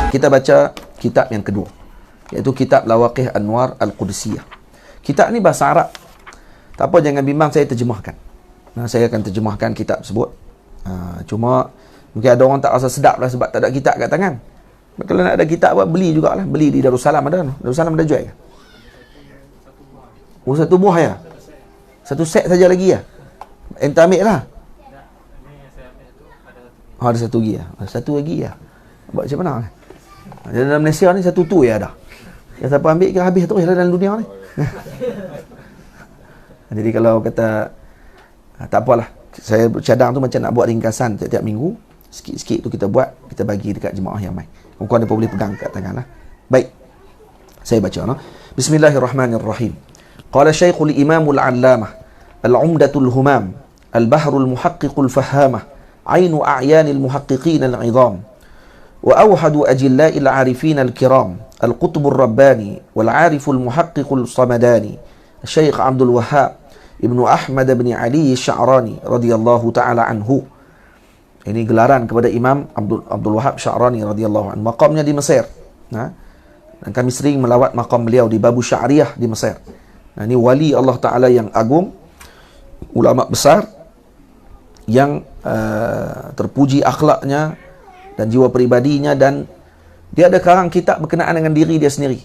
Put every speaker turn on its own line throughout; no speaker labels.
Kita baca kitab yang kedua, iaitu kitab Lawaqih Anwar Al-Qudsiyah. Kitab ni bahasa Arab. Tak apa, jangan bimbang, saya terjemahkan. Saya akan terjemahkan kitab tersebut. Cuma mungkin ada orang tak rasa sedap lah sebab tak ada kitab kat tangan. Kalau nak ada kitab, beli jugalah. Beli di Darussalam ada. Darussalam ada jual ke? Oh, satu buah ya? Satu set saja lagi ya? Enta ambil lah. Ada satu lagi ya? Satu lagi ya? Buat macam mana? Dalam Malaysia ni satu tu ya ada. Yang siapa ambil ke habis terus dalam dunia ni. Jadi kalau kata tak apalah, saya cadang tu macam nak buat ringkasan tiap-tiap minggu. Sikit-sikit tu kita buat, kita bagi dekat jemaah yang mai. Muka mereka boleh pegang kat tangan lah. Baik, saya baca. Bismillahirrahmanirrahim. Qala Syekhul Imamul Allamah Al-Umdatul Humam Al-Bahrul Muhaqqiqul Fahamah Ainu A'yanil Muhaqqiqin Al-'Idham wa awhadu ajilla'il 'arifin al-kiram al-qutbur rabbani wal 'ariful muhaqqiqul samadani Syekh Abdul Wahhab Ibnu Ahmad bin Ali Sya'rani radhiyallahu ta'ala anhu. Ini gelaran kepada Imam Abdul Wahhab Sya'rani radhiyallahu anhu. Maqamnya di Mesir. Dan kami sering melawat maqam beliau di Babu Sya'riyah di Mesir. Ini wali Allah Ta'ala yang agung, ulama besar yang terpuji akhlaknya dan jiwa peribadinya, dan dia ada karang kitab berkenaan dengan diri dia sendiri.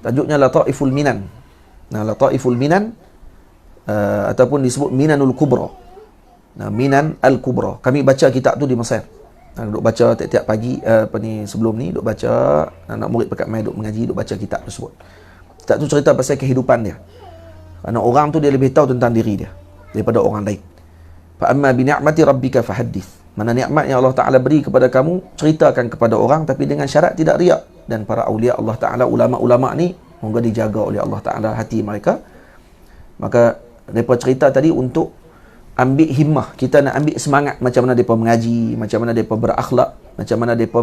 Tajuknya Lataiful Minan. Lataiful Minan ataupun disebut Minanul Kubra. Minan Al-Kubra. Kami baca kitab tu di Mesir. Duk baca tiap-tiap pagi sebelum ni duk baca, anak murid pekat mai duk mengaji, duk baca kitab tersebut. Kitab tu cerita pasal kehidupan dia. Kerana orang tu dia lebih tahu tentang diri dia daripada orang lain. Fa amma bi ni'mati rabbika fahaddits. Mana nikmat yang Allah Ta'ala beri kepada kamu, ceritakan kepada orang, tapi dengan syarat tidak riak. Dan para awliya Allah Ta'ala, ulama-ulama ni, moga dijaga oleh Allah Ta'ala hati mereka. Maka mereka cerita tadi untuk ambil himmah. Kita nak ambil semangat macam mana mereka mengaji, macam mana mereka berakhlak, macam mana mereka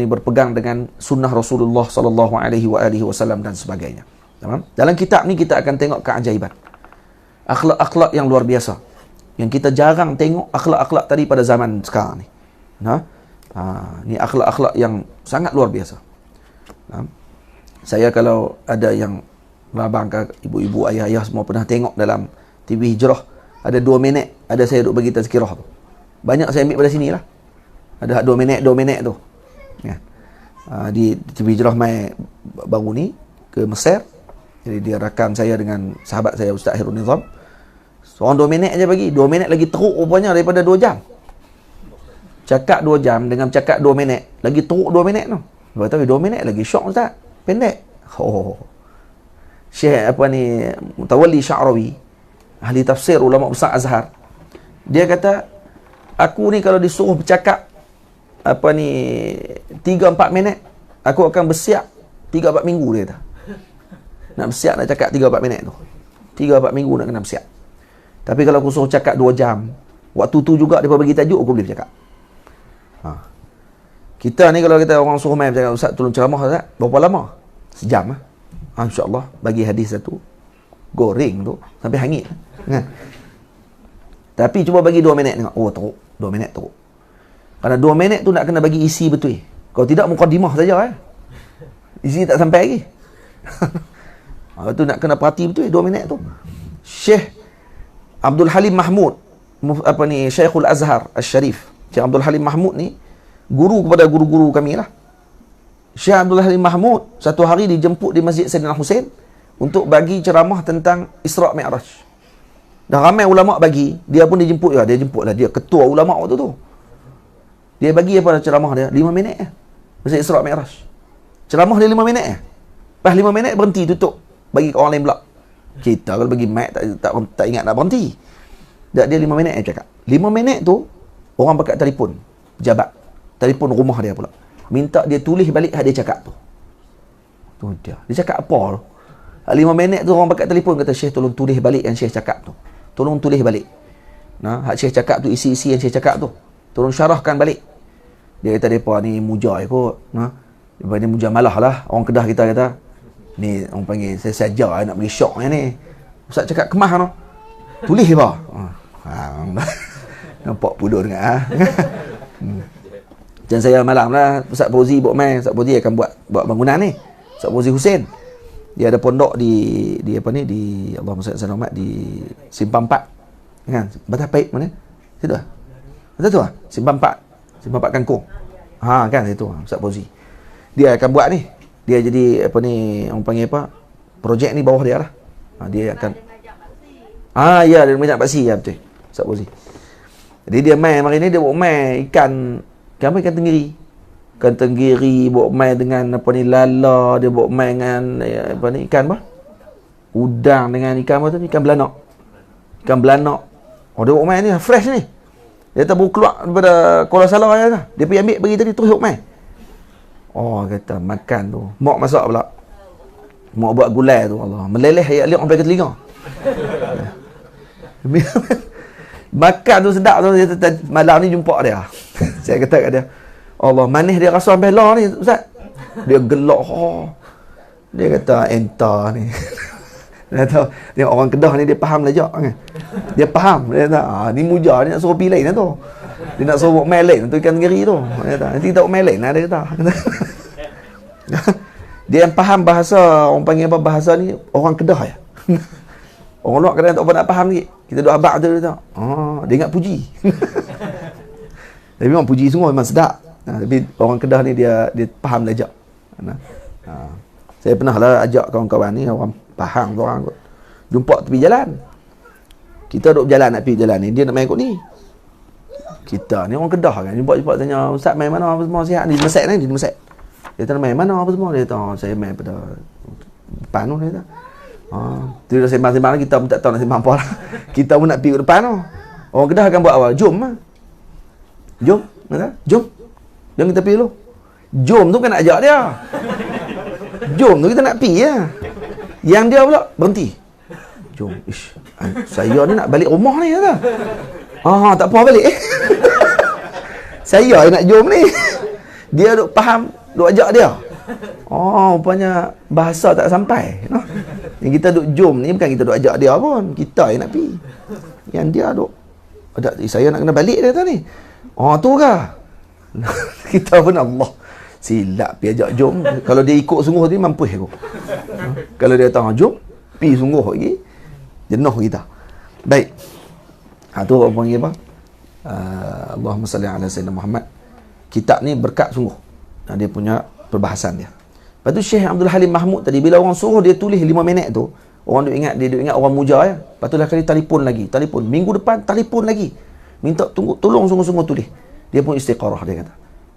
berpegang dengan sunnah Rasulullah SAW dan sebagainya. Dalam kitab ni kita akan tengok keajaiban, akhlak-akhlak yang luar biasa, yang kita jarang tengok akhlak-akhlak tadi pada zaman sekarang ni. Ni akhlak-akhlak yang sangat luar biasa. Saya kalau ada yang abang, ibu-ibu, ayah-ayah semua pernah tengok dalam TV Hijrah, ada 2 minit, ada saya duk bagi tazkirah tu. Banyak saya ambil pada sini lah. Ada 2 minit tu. Di TV Hijrah mai baru ni ke Mesir. Jadi dia rakam saya dengan sahabat saya Ustaz Hirul Nizam. Seorang 2 minit aja bagi. 2 minit lagi teruk rupanya daripada 2 jam. Cakap 2 jam dengan cakap 2 minit. Lagi teruk 2 minit tu. Tapi 2 minit lagi syok Ustaz. Pendek. Syekh Mutawalli Sya'rawi, ahli tafsir, ulama besar Azhar. Dia kata, aku ni kalau disuruh bercakap 3-4 minit, aku akan bersiap 3-4 minggu, dia kata. Nak bersiap nak cakap 3-4 minit tu. 3-4 minggu nak kena bersiap. Tapi kalau aku suruh cakap 2 jam, waktu tu juga dia bagi tajuk, aku boleh bercakap. Kita ni kalau kita orang suruh main bercakap, Ustaz tolong ceramah Ustaz, berapa lama? Sejam lah. InsyaAllah bagi hadis satu, goreng tu sampai hangit. Tapi cuba bagi 2 minit tengok. Oh teruk, 2 minit teruk. Kerana 2 minit tu nak kena bagi isi betul. Kalau tidak mukadimah saja isi tak sampai lagi. Tu nak kena perhati betul 2 minit tu. Syekh Abdul Halim Mahmud, Syekhul Azhar Al-Sharif. Syekh Abdul Halim Mahmud ni guru kepada guru-guru kami lah. Syekh Abdul Halim Mahmud satu hari dijemput di Masjid Sayyidina Hussein untuk bagi ceramah tentang Isra' Mi'raj. Dah ramai ulama bagi, dia pun dijemput lah. Dia jemputlah, dia ketua ulama waktu tu. Dia bagi apa ceramah dia? 5 minit Masjid Isra' Mi'raj. Ceramah dia 5 minit Lepas 5 minit berhenti, tutup. Bagi ke orang lain pula. Kita kalau bagi mic tak ingat nak berhenti. Dia 5 minit cakap. 5 minit tu orang pakai telefon pejabat, telefon rumah dia pula, minta dia tulis balik hak dia cakap tu. Tu dia cakap apa tu? 5 minit tu orang pakai telefon kata, Syekh tolong tulis balik yang Syekh cakap tu. Tolong tulis balik. Hak Syekh cakap tu, isi-isi yang Syekh cakap tu, tolong syarahkan balik. Dia kata depa ni muja ikut. Depa ni muja malah lah. Orang Kedah kita kata, ni orang panggil saya saja nak bagi syok ni. Ustaz cakap kemah tu. Tulis apa? Nampak bodoh dengar. Dan saya malam lah Ustaz Fauzi buat main. Ustaz Fauzi akan buat bangunan ni. Ustaz Fauzi Hussein. Dia ada pondok di apa ni, di Allahumma salli ala Muhammad, di Simpang 4. Kan? Batas Paip mana? Situ ah. Betul tu ah. Simpang 4 Kangkung. Ha kan itu Ustaz Fauzi. Dia akan buat ni. Dia jadi apa ni, orang panggil apa? Projek ni bawah dia lah. Dia akan ya, dia banyak paksi ya, betul. Ustaz Fauzi. Jadi dia main hari ni, dia buat main ikan tenggiri. Ikan tenggiri, buat main dengan apa ni, lala, dia buat main dengan apa ni, ikan apa? Udang dengan ikan apa tu? Ikan belanak. Oh, dia buat main ni fresh ni. Dia tak baru keluar daripada Kuala Salah je lah. Dia pergi ambil pergi tadi terus buat main. Oh, kata makan tu. Mak masak pula. Mak buat gulai tu, Allah. Meleleh ayat liak sampai ke telinga. Makan tu sedap tu. Malam ni jumpa dia. Saya kata kat dia, Allah, manis dia rasa sampai lah ni Ustaz. Dia gelak. Dia kata entah ni. Dia tahu, dia orang Kedah ni dia faham lejak kan. Dia faham. Dia kata ni muja, dia nak suruh pergi lain lah tu. Dia nak suruh main lain tu ikan tenggiri tu. Dia kata nanti tak main lain lah, dia kata. Dia yang faham bahasa, orang panggil apa bahasa ni, orang Kedah ya. Orang luar kadang tak apa nak faham lagi. Kita duk abang tu, dia tahu. Dia ingat puji. Tapi memang puji semua memang sedap. Tapi orang Kedah ni dia faham lejak. Saya pernah lah ajak kawan-kawan ni, orang faham tu orang kot. Jumpa tepi jalan. Kita duk berjalan nak pergi jalan ni, dia nak main kot ni. Kita ni orang Kedah kan, jumpa tanya, Ustaz main mana apa semua, sihat ni, di Mesek ni, di Mesek. Dia tanya main mana apa semua, dia kata saya main pada depan tu, dia kata. Tu dah sembang-sembang lah, kita pun tak tahu nak sembang apa lah. Kita pun nak pergi ke depan tu. Orang Kedah akan buat apa? Jom lah. Jom. Jom. Jom kita pergi dulu. Jom tu kan nak ajak dia. Jom tu kita nak pergi ya. Yang dia pula berhenti. Jom. Saya ni nak balik rumah ni kata. Tak apa balik. Saya nak jom ni. Dia duk faham, duk ajak dia. Rupanya bahasa tak sampai. Yang kita duk jom ni bukan kita duk ajak dia pun. Kita yang nak pergi. Yang dia duk saya nak kena balik dia kata ni. Tu kah? Kita pun Allah. Silap pergi ajak jom. Kalau dia ikut sungguh ni mampus aku. Kalau dia tahu jom, pergi sungguh lagi. Jenuh kita. Baik. Tu apa panggil apa? Allahumma salli ala Sayyidina Muhammad. Kitab ni berkat sungguh. Dia punya perbahasan dia. Lepas tu Syekh Abdul Halim Mahmud tadi, bila orang suruh dia tulis 5 minit tu, orang dia duk ingat orang muja ya. Lepas tu lah kali telefon lagi. Minggu depan telefon lagi. Minta tolong sungguh-sungguh tulis. Dia pun istiqarah dia kata.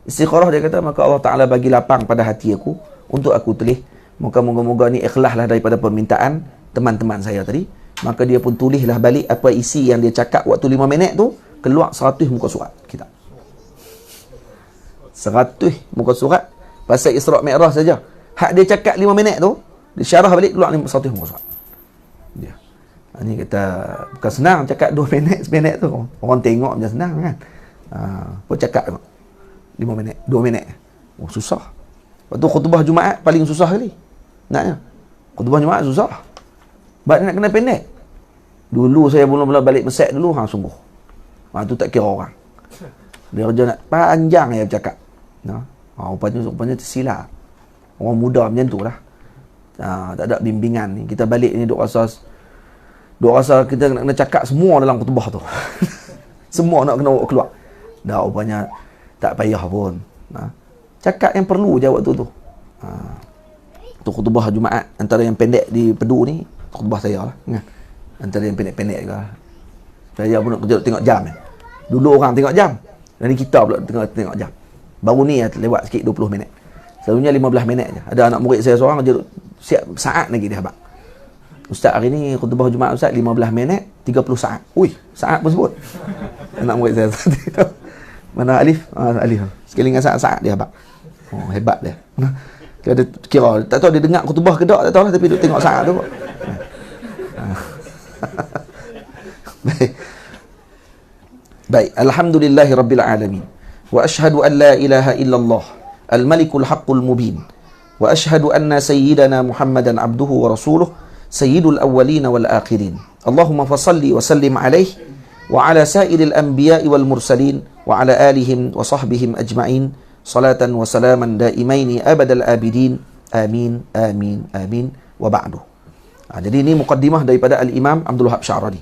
Istiqarah dia kata, maka Allah Ta'ala bagi lapang pada hati aku untuk aku tulis. Moga-moga ni ikhlas lah daripada permintaan teman-teman saya tadi. Maka dia pun tulislah balik apa isi yang dia cakap waktu 5 minit tu, keluar 100 muka surat kitab. 100 muka surat pasal Isra' Mi'raj saja. Hak dia cakap 5 minit tu, dia syarah balik keluar 100 muka surat. Dia. Ini kita bukan senang cakap 2 minit, seminit tu. Orang tengok macam senang kan. Apa cakap tengok. 5 minit, 2 minit. Susah. Lepas tu khutbah Jumaat paling susah kali. Naknya. Khutbah Jumaat susah. Sebab nak kena pendek. Dulu saya mula-mula balik Mesek dulu, sungguh. Tu tak kira orang. Dia kerja nak panjang dia bercakap. Rupanya tersilap. Orang muda macam tu lah. Tak ada bimbingan ni. Kita balik ni duk rasa kita nak kena cakap semua dalam khutbah tu. Semua nak kena bawa keluar. Dah rupanya tak payah pun. Cakap yang perlu je waktu tu. Tu khutbah Jumaat. Antara yang pendek di Pedu ni, khutbah saya lah. Antara yang pendek-pendek juga. Saya pun nak kerja tengok jam. Dulu orang tengok jam. Dan ni kita pula tengok jam. Baru ni lewat sikit 20 minit. Selalunya 15 minit je. Ada anak murid saya seorang je siap saat lagi dia habaq. Ustaz hari ni khutbah Jumaat Ustaz 15 minit 30 saat. Ui, saat pun sebut. Anak murid saya tadi tu. Mana Alif? Alif. Sekali dengan saat-saat dia habaq. Hebat dia. Dia kira tak tahu dia dengar khutbah ke tak tahu lah, tapi duk tengok saat tu. Baik. Alhamdulillahi rabbil alamin. Wa ashhadu an la ilaha illallah al-malikul haqqul mubin. Wa ashhadu anna sayyidana Muhammadan abduhu wa rasuluh sayyidul awwalin wal akhirin. Allahumma fasalli wa sallim alaihi wa ala sa'iril anbiya'i wal mursalin wa ala alihim wa sahbihim ajma'in salatan wa salaman daimaini abadal abidin amin amin amin wa ba'du. Jadi ini muqaddimah daripada Al-Imam Abdul Wahab Sya'rani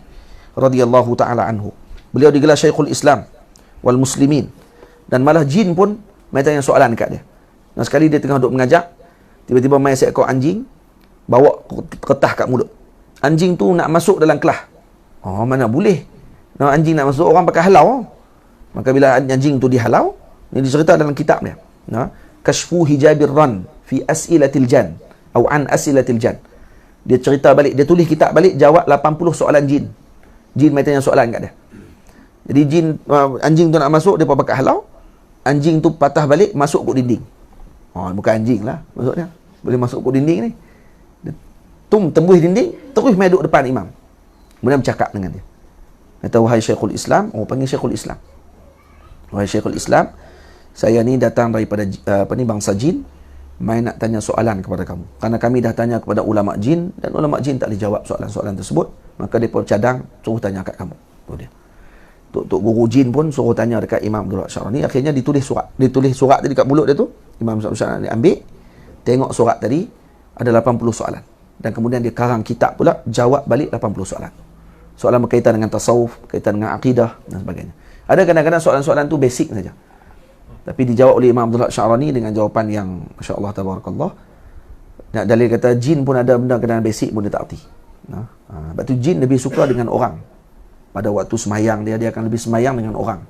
radhiyallahu taala anhu. Beliau digelar Syekhul Islam wal Muslimin, dan malah jin pun mai tanya soalan dekat dia. Dan sekali dia tengah duduk mengajar, tiba-tiba mai seekor anjing bawa kertas kat mulut. Anjing tu nak masuk dalam kelas. Oh, mana boleh. Nah, anjing nak masuk, orang pakai halau. Maka bila anjing tu dihalau, ini dicerita dalam kitab dia. Nah, Kashfu Hijabir Ran fi As'ilatil Jan atau an As'ilatil Jan. Dia cerita balik, dia tulis kitab balik, jawab 80 soalan jin. Jin mai tanya soalan kat dia. Jadi jin, anjing tu nak masuk, dia pun pakai halau. Anjing tu patah balik, masuk kot dinding. Oh, bukan anjing lah maksudnya. Boleh masuk kot dinding ni. Dia tembus dinding, terus mai duduk depan imam. Kemudian bercakap dengan dia. Kata, wahai Syekhul Islam, panggil Syekhul Islam. Wahai Syekhul Islam, saya ni datang daripada bangsa jin, mai nak tanya soalan kepada kamu. Karena kami dah tanya kepada ulama jin, dan ulama jin tak boleh jawab soalan-soalan tersebut, maka dia pun cadang, suruh tanya kat kamu. Tu dia. Tok guru jin pun suruh tanya dekat Imam Abdul Wahab Sya'rani. Akhirnya ditulis surat. Ditulis surat tadi kat mulut dia tu. Imam Abdul Wahab Sya'rani ambil, tengok surat tadi, ada 80 soalan. Dan kemudian dia karang kitab pula, jawab balik 80 soalan. Soalan berkaitan dengan tasawuf, berkaitan dengan akidah dan sebagainya. Ada kadang-kadang soalan-soalan tu basic saja, tapi dijawab oleh Imam Abdul Wahab Sya'rani dengan jawapan yang masya-Allah tabarakallah. Nak dalil kata jin pun ada benda kadang basic pun dia tak erti. Sebab tu jin lebih suka dengan orang. Pada waktu semayang dia akan lebih semayang dengan orang.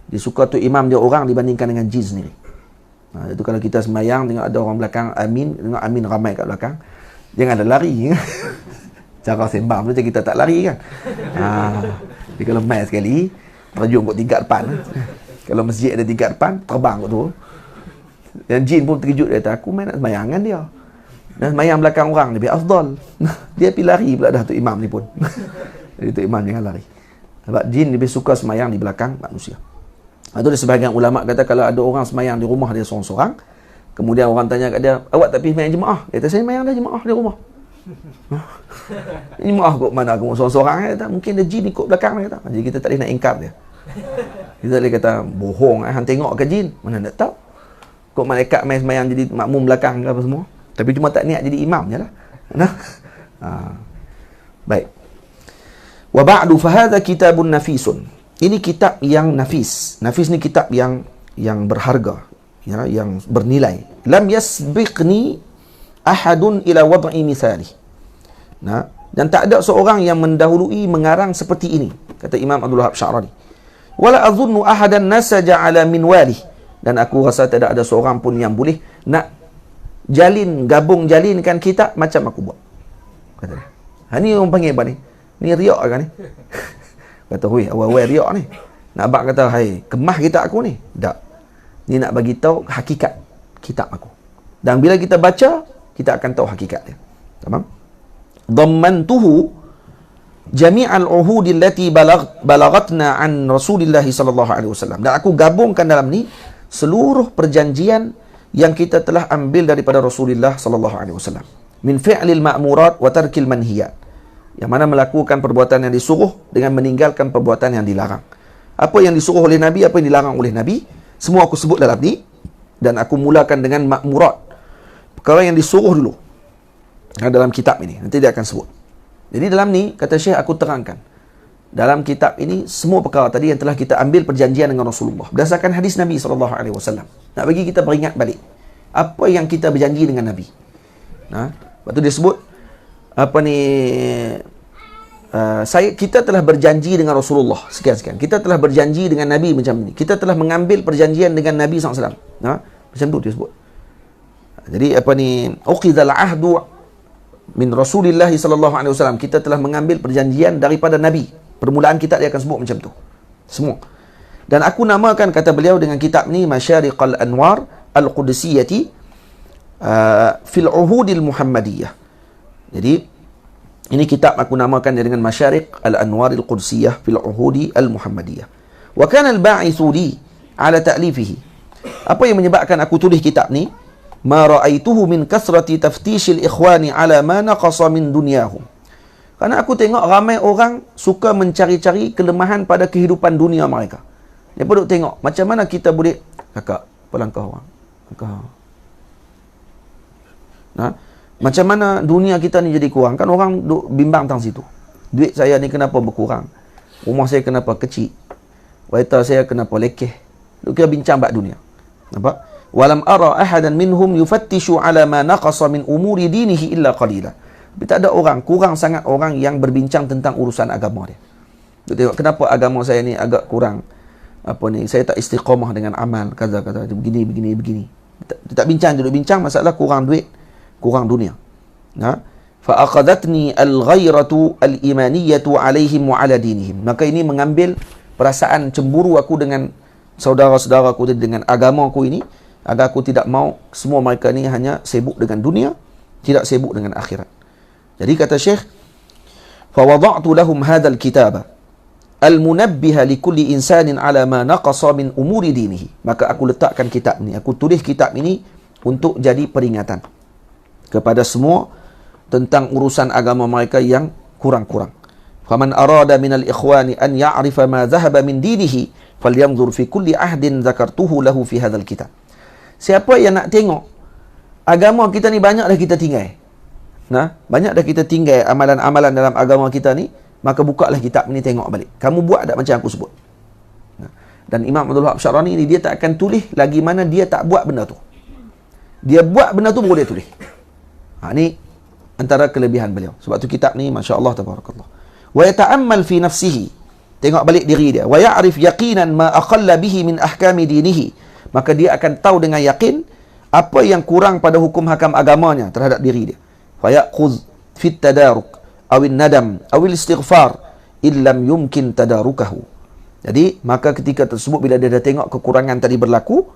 Dia suka tu imam dia orang dibandingkan dengan jin sendiri. Itu kalau kita semayang tengok ada orang belakang amin, tengok amin ramai kat belakang, jangan ada lari. Cara sembang tu kita tak lari kan. Jadi kalau main sekali terjun kot tingkat depan. Kalau masjid ada tingkat depan, terbang kot tu. Dan jin pun terkejut, dia kata, aku main nak semayang dengan dia. Dan semayang belakang orang lebih afdal. Dia pergi lari pula dah tu imam ni pun. Jadi tu imam jangan lari. Sebab jin lebih suka semayang di belakang manusia. Itu ada sebahagian ulama kata kalau ada orang semayang di rumah dia seorang-seorang, kemudian orang tanya kat dia, awak tak pergi semayang jemaah? Dia kata, saya semayang dah jemaah di rumah. Jemaah kot mana aku seorang-seorang? Dia kata, mungkin dia jin ikut belakang. Dia kata. Jadi kita tak boleh nak ingkar dia. Kita boleh kata, bohong. Han tengok ke jin? Mana nak tahu. Kok malaikat main semayang jadi makmum belakang ke apa semua. Tapi cuma tak niat jadi imam je lah. Baik. Wa ba'du fahadha kitabun nafisun. Ini kitab yang nafis. Nafis ni kitab yang berharga, ya, yang bernilai. Lam yasbiqni ahadun ila wad'i misali. Dan tak ada seorang yang mendahului mengarang seperti ini, kata Imam Abdul Wahab Sya'rani. Wala adhunnu ahadan nasaja ala minwalih. Dan aku rasa tidak ada seorang pun yang boleh nak jalinkan kitab macam aku buat. Kata dia. Ni orang panggil apa ni? Ni riak kan ni? Kata, hui, awal-awal riak ni. Nak abang kata, hai, kemah kitab aku ni? Tak. Ni nak bagi tahu hakikat kitab aku. Dan bila kita baca, kita akan tahu hakikat dia. Tamam? Dhammantuhu jami'al uhudi allati balagatna an Rasulillah sallallahu alaihi wasallam. Dan aku gabungkan dalam ni seluruh perjanjian yang kita telah ambil daripada Rasulullah sallallahu alaihi wasallam. Min fi'lil ma'murat wa tarkil manhiyat. Yang mana melakukan perbuatan yang disuruh dengan meninggalkan perbuatan yang dilarang. Apa yang disuruh oleh Nabi, apa yang dilarang oleh Nabi, semua aku sebut dalam ni. Dan aku mulakan dengan ma'murat. Perkara yang disuruh dulu. Dalam kitab ini. Nanti dia akan sebut. Jadi dalam ni, kata Syekh, aku terangkan. Dalam kitab ini, semua perkara tadi yang telah kita ambil perjanjian dengan Rasulullah. Berdasarkan hadis Nabi SAW. Nak bagi kita beringat balik. Apa yang kita berjanji dengan Nabi. Lepas tu dia sebut, kita telah berjanji dengan Rasulullah sekian-sekian. Kita telah berjanji dengan Nabi macam ni. Kita telah mengambil perjanjian dengan Nabi SAW. Macam tu dia sebut. Jadi uqidhal ahdu min Rasulillah sallallahu alaihi wasallam. Kita telah mengambil perjanjian daripada Nabi. Permulaan kitab dia akan sebut macam tu. Semua. Dan aku namakan, kata beliau, dengan kitab ni Masyariqal Anwar Al-Qudsiyati fil Uhudil Muhammadiyah. Jadi ini kitab aku namakan dia dengan Masyariq Al-Anwar Al-Qudsiyah fil Uhudi Al-Muhammadiyah. Wa kana al-ba'ithu li ala ta'lifihi. Apa yang menyebabkan aku tulis kitab ni? Ma ra'aituhu min kasrati taftishil ikhwani ala ma naqasa min dunyahum. Karena aku tengok ramai orang suka mencari-cari kelemahan pada kehidupan dunia mereka. Dia pun duk tengok macam mana kita boleh kakak pelangkah orang. Kakak. Nah, macam mana dunia kita ni jadi kurang? Kan orang duk bimbang tentang situ. Duit saya ni kenapa berkurang? Rumah saya kenapa kecil? Waita saya kenapa lekeh? Duk kira bincang bab dunia. Nampak? Walam ara ahadan minhum yufattishu ala ma naqasa min umuri dinihi illa qalila. Tapi tak ada orang, kurang sangat orang yang berbincang tentang urusan agama dia. Duk tengok kenapa agama saya ni agak kurang. Apa ni, saya tak istiqamah dengan amal kata begini. Tak bincang, duduk bincang masalah kurang duit, kurang dunia. Ha? Fa aqadatni al-ghairatu al-imaniyatu alaihim wa ala dinihim. Maka ini mengambil perasaan cemburu aku dengan saudara-saudaraku, dengan agama aku ini, agar aku tidak mau semua mereka ni hanya sibuk dengan dunia, tidak sibuk dengan akhirat. Jadi kata Syekh, fa wada'tu lahum hadzal kitaba al-munabbiha likulli insanin ala ma naqasa min umuri dinihi. Maka aku letakkan kitab ni, aku tulis kitab ini untuk jadi peringatan kepada semua tentang urusan agama mereka yang kurang-kurang. Faman arada minal ikhwani an ya'rifa ma dhahaba min dinihi falyanzur fi kulli ahdin zakartuhu lahu fi hadzal kitab. Siapa yang nak tengok agama kita ni banyak dah kita tinggal. Nah, banyak dah kita tinggal amalan-amalan dalam agama kita ni, maka bukalah kitab ni, tengok balik. Kamu buat tak macam aku sebut. Dan Imam Abdul Wahab Syarani ni, dia tak akan tulis lagi mana dia tak buat benda tu. Dia buat benda tu baru dia tulis. Ni antara kelebihan beliau. Sebab tu kitab ni Masya Allah tabarakallah. Wa yata'ammal fi nafsihi. Tengok balik diri dia. Wa ya'rif yaqinan ma aqalla bihi min ahkami dinihi. Maka dia akan tahu dengan yakin apa yang kurang pada hukum hakam agamanya terhadap diri dia. Fa ya'khudh fit tadaruk awil nadam awil istighfar illam yumkin tadarukahu. Jadi maka ketika tersebut, bila dia dah tengok kekurangan tadi berlaku,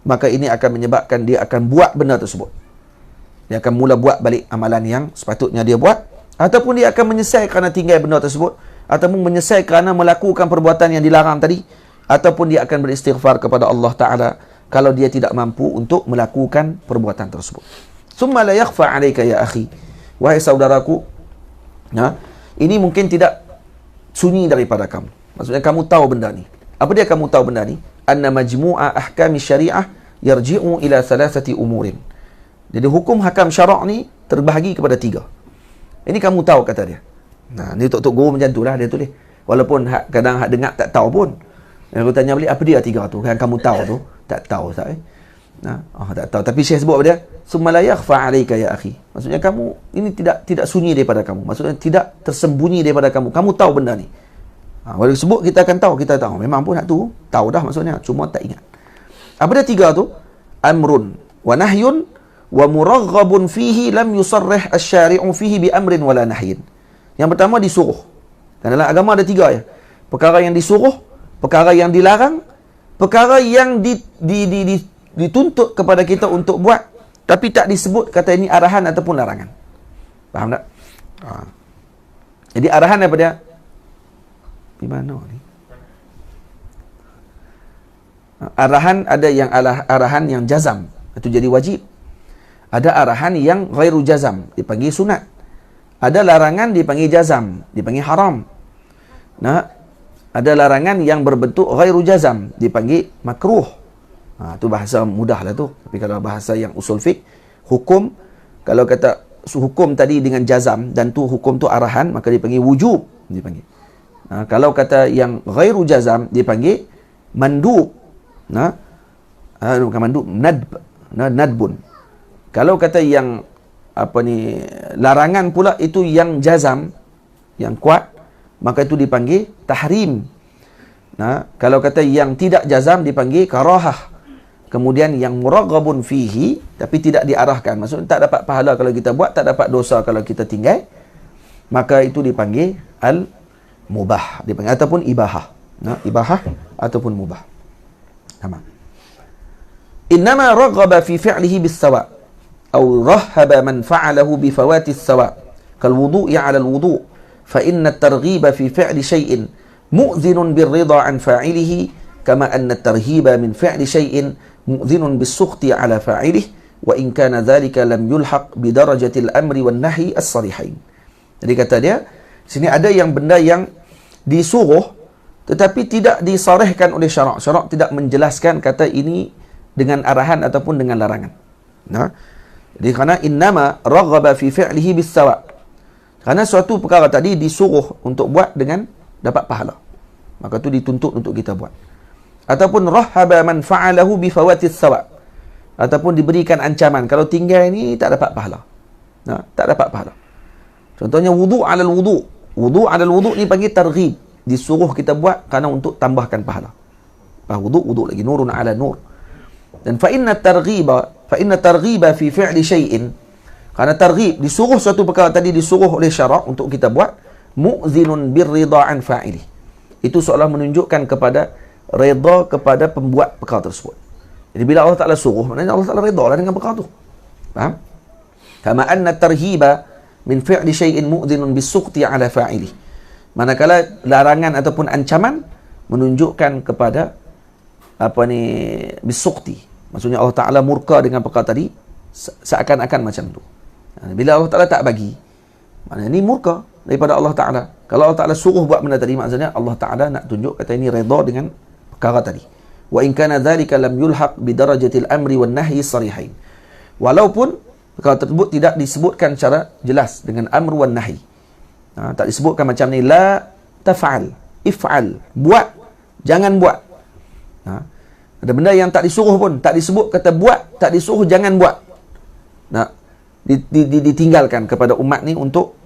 maka ini akan menyebabkan dia akan buat benda tersebut. Dia akan mula buat balik amalan yang sepatutnya dia buat, ataupun dia akan menyesal kerana tinggal benda tersebut, ataupun menyesal kerana melakukan perbuatan yang dilarang tadi, ataupun dia akan beristighfar kepada Allah Ta'ala kalau dia tidak mampu untuk melakukan perbuatan tersebut. Summa la yakhfa 'alaika ya akhi. Wahai saudaraku, ini mungkin tidak sunyi daripada kamu. Maksudnya kamu tahu benda ni. Apa dia kamu tahu benda ni? Anna majmu'a ahkami syariah yarji'u ila thalathati umurin. Jadi hukum hakam syarak ni terbahagi kepada 3. Ini kamu tahu, kata dia. Nah, ni tok guru macam tu lah dia tulis. Walaupun kadang dengar tak tahu pun. Aku tanya balik, apa dia 3 tu? Yang kamu tahu tu? Tak tahu tak tak tahu. Tapi Syekh sebut apa dia? Summa la yakhfa 'alaika ya akhi. Maksudnya kamu ini tidak sunyi daripada kamu. Maksudnya tidak tersembunyi daripada kamu. Kamu tahu benda ni. Kalau sebut kita akan tahu, kita tahu. Memang pun tahu dah maksudnya, cuma tak ingat. Apa dia 3 tu? Amrun wa nahyun wa muraghabun fihi lam yusarrih asy-syari'u fihi bi amrin wala nahyin. Yang pertama disuruh. Dan dalam agama ada 3 ya. Perkara yang disuruh, perkara yang dilarang, perkara yang dituntut kepada kita untuk buat, tapi tak disebut kata ini arahan ataupun larangan. Faham tak? Jadi arahan apa dia? Di mana ni? Arahan ada yang arahan yang jazam, itu jadi wajib. Ada arahan yang ghairu jazam, dipanggil sunat. Ada larangan dipanggil jazam, dipanggil haram. Nah, ada larangan yang berbentuk ghairu jazam, dipanggil makruh. Itu bahasa mudah lah tu. Tapi kalau bahasa yang usul fiqh, hukum, kalau kata hukum tadi dengan jazam dan tu hukum tu arahan, maka dipanggil wujub, dipanggil. Kalau kata yang ghairu jazam, dipanggil mandub. Bukan mandub, nadbun. Kalau kata yang larangan pula, itu yang jazam, yang kuat, maka itu dipanggil tahrim. Kalau kata yang tidak jazam, dipanggil karahah. Kemudian yang muraghabun fihi, tapi tidak diarahkan, maksudnya tak dapat pahala kalau kita buat, tak dapat dosa kalau kita tinggal, maka itu dipanggil al-mubah, dipanggil ataupun ibahah. Ibahah ataupun mubah. Sama. Innama raghaba fi fi'lihi bis-sawa' aw rahhaba man fa'alahu bi fawati as-sawa' kal wudu'i 'ala al-wudu' fa inna at-targhiba fi fi'li shay'in mu'dhinun bir-ridha 'an fa'ilihi kama anna at-tarhiba min fi'li shay'in mu'dhinun bis-sukhti 'ala fa'ilihi wa in kana dhalika lam yulhaq bi darajati al-amri wan-nahyi as-sarihain. Jadi kata dia, sini ada yang benda yang disuruh tetapi tidak disarihkan oleh syarak. Syarak tidak menjelaskan kata ini dengan arahan ataupun dengan larangan. Nah, jadi kerana innama raghaba fi fi'lihi bis-sawa'. Kerana suatu perkara tadi disuruh untuk buat dengan dapat pahala, maka tu dituntut untuk kita buat. Ataupun rahaba man fa'alahu bi fawatis sawa'. Ataupun diberikan ancaman kalau tinggal ni tak dapat pahala. Nah, tak dapat pahala. Contohnya wudu' alal wudu'. Wudu' alal wudu' ni panggil targhib. Disuruh kita buat kerana untuk tambahkan pahala. Wudu' lagi, nurun ala nur. Dan fa inna targhiba fi fi'li syai'in, kerana targhib disuruh suatu perkara tadi disuruh oleh syarak untuk kita buat, mu'zinun birridha an fa'ili. Itu seolah menunjukkan kepada redha kepada pembuat perkara tersebut. Jadi bila Allah Ta'ala suruh, maknanya Allah Ta'ala redha lah dengan perkara tu. Faham? Kama anna targhiba min fi'li syai'in mu'zinun bisukhti ala fa'ili. Manakala larangan ataupun ancaman menunjukkan kepada bisukhti. Maksudnya Allah Ta'ala murka dengan perkara tadi, seakan-akan macam tu. Bila Allah Ta'ala tak bagi, maknanya ni murka daripada Allah Ta'ala. Kalau Allah Ta'ala suruh buat benda tadi, maksudnya Allah Ta'ala nak tunjuk kata ini redha dengan perkara tadi. Wa in kana dhalika lam yulhaq bi darajatil amri wan nahyi sarihain. Walaupun perkara tersebut tidak disebutkan secara jelas dengan amr wan nahi. Tak disebutkan macam ni, la taf'al, if'al, buat, jangan buat. Ada benda yang tak disuruh pun, tak disebut kata buat, tak disuruh jangan buat. Ditinggalkan kepada umat ni untuk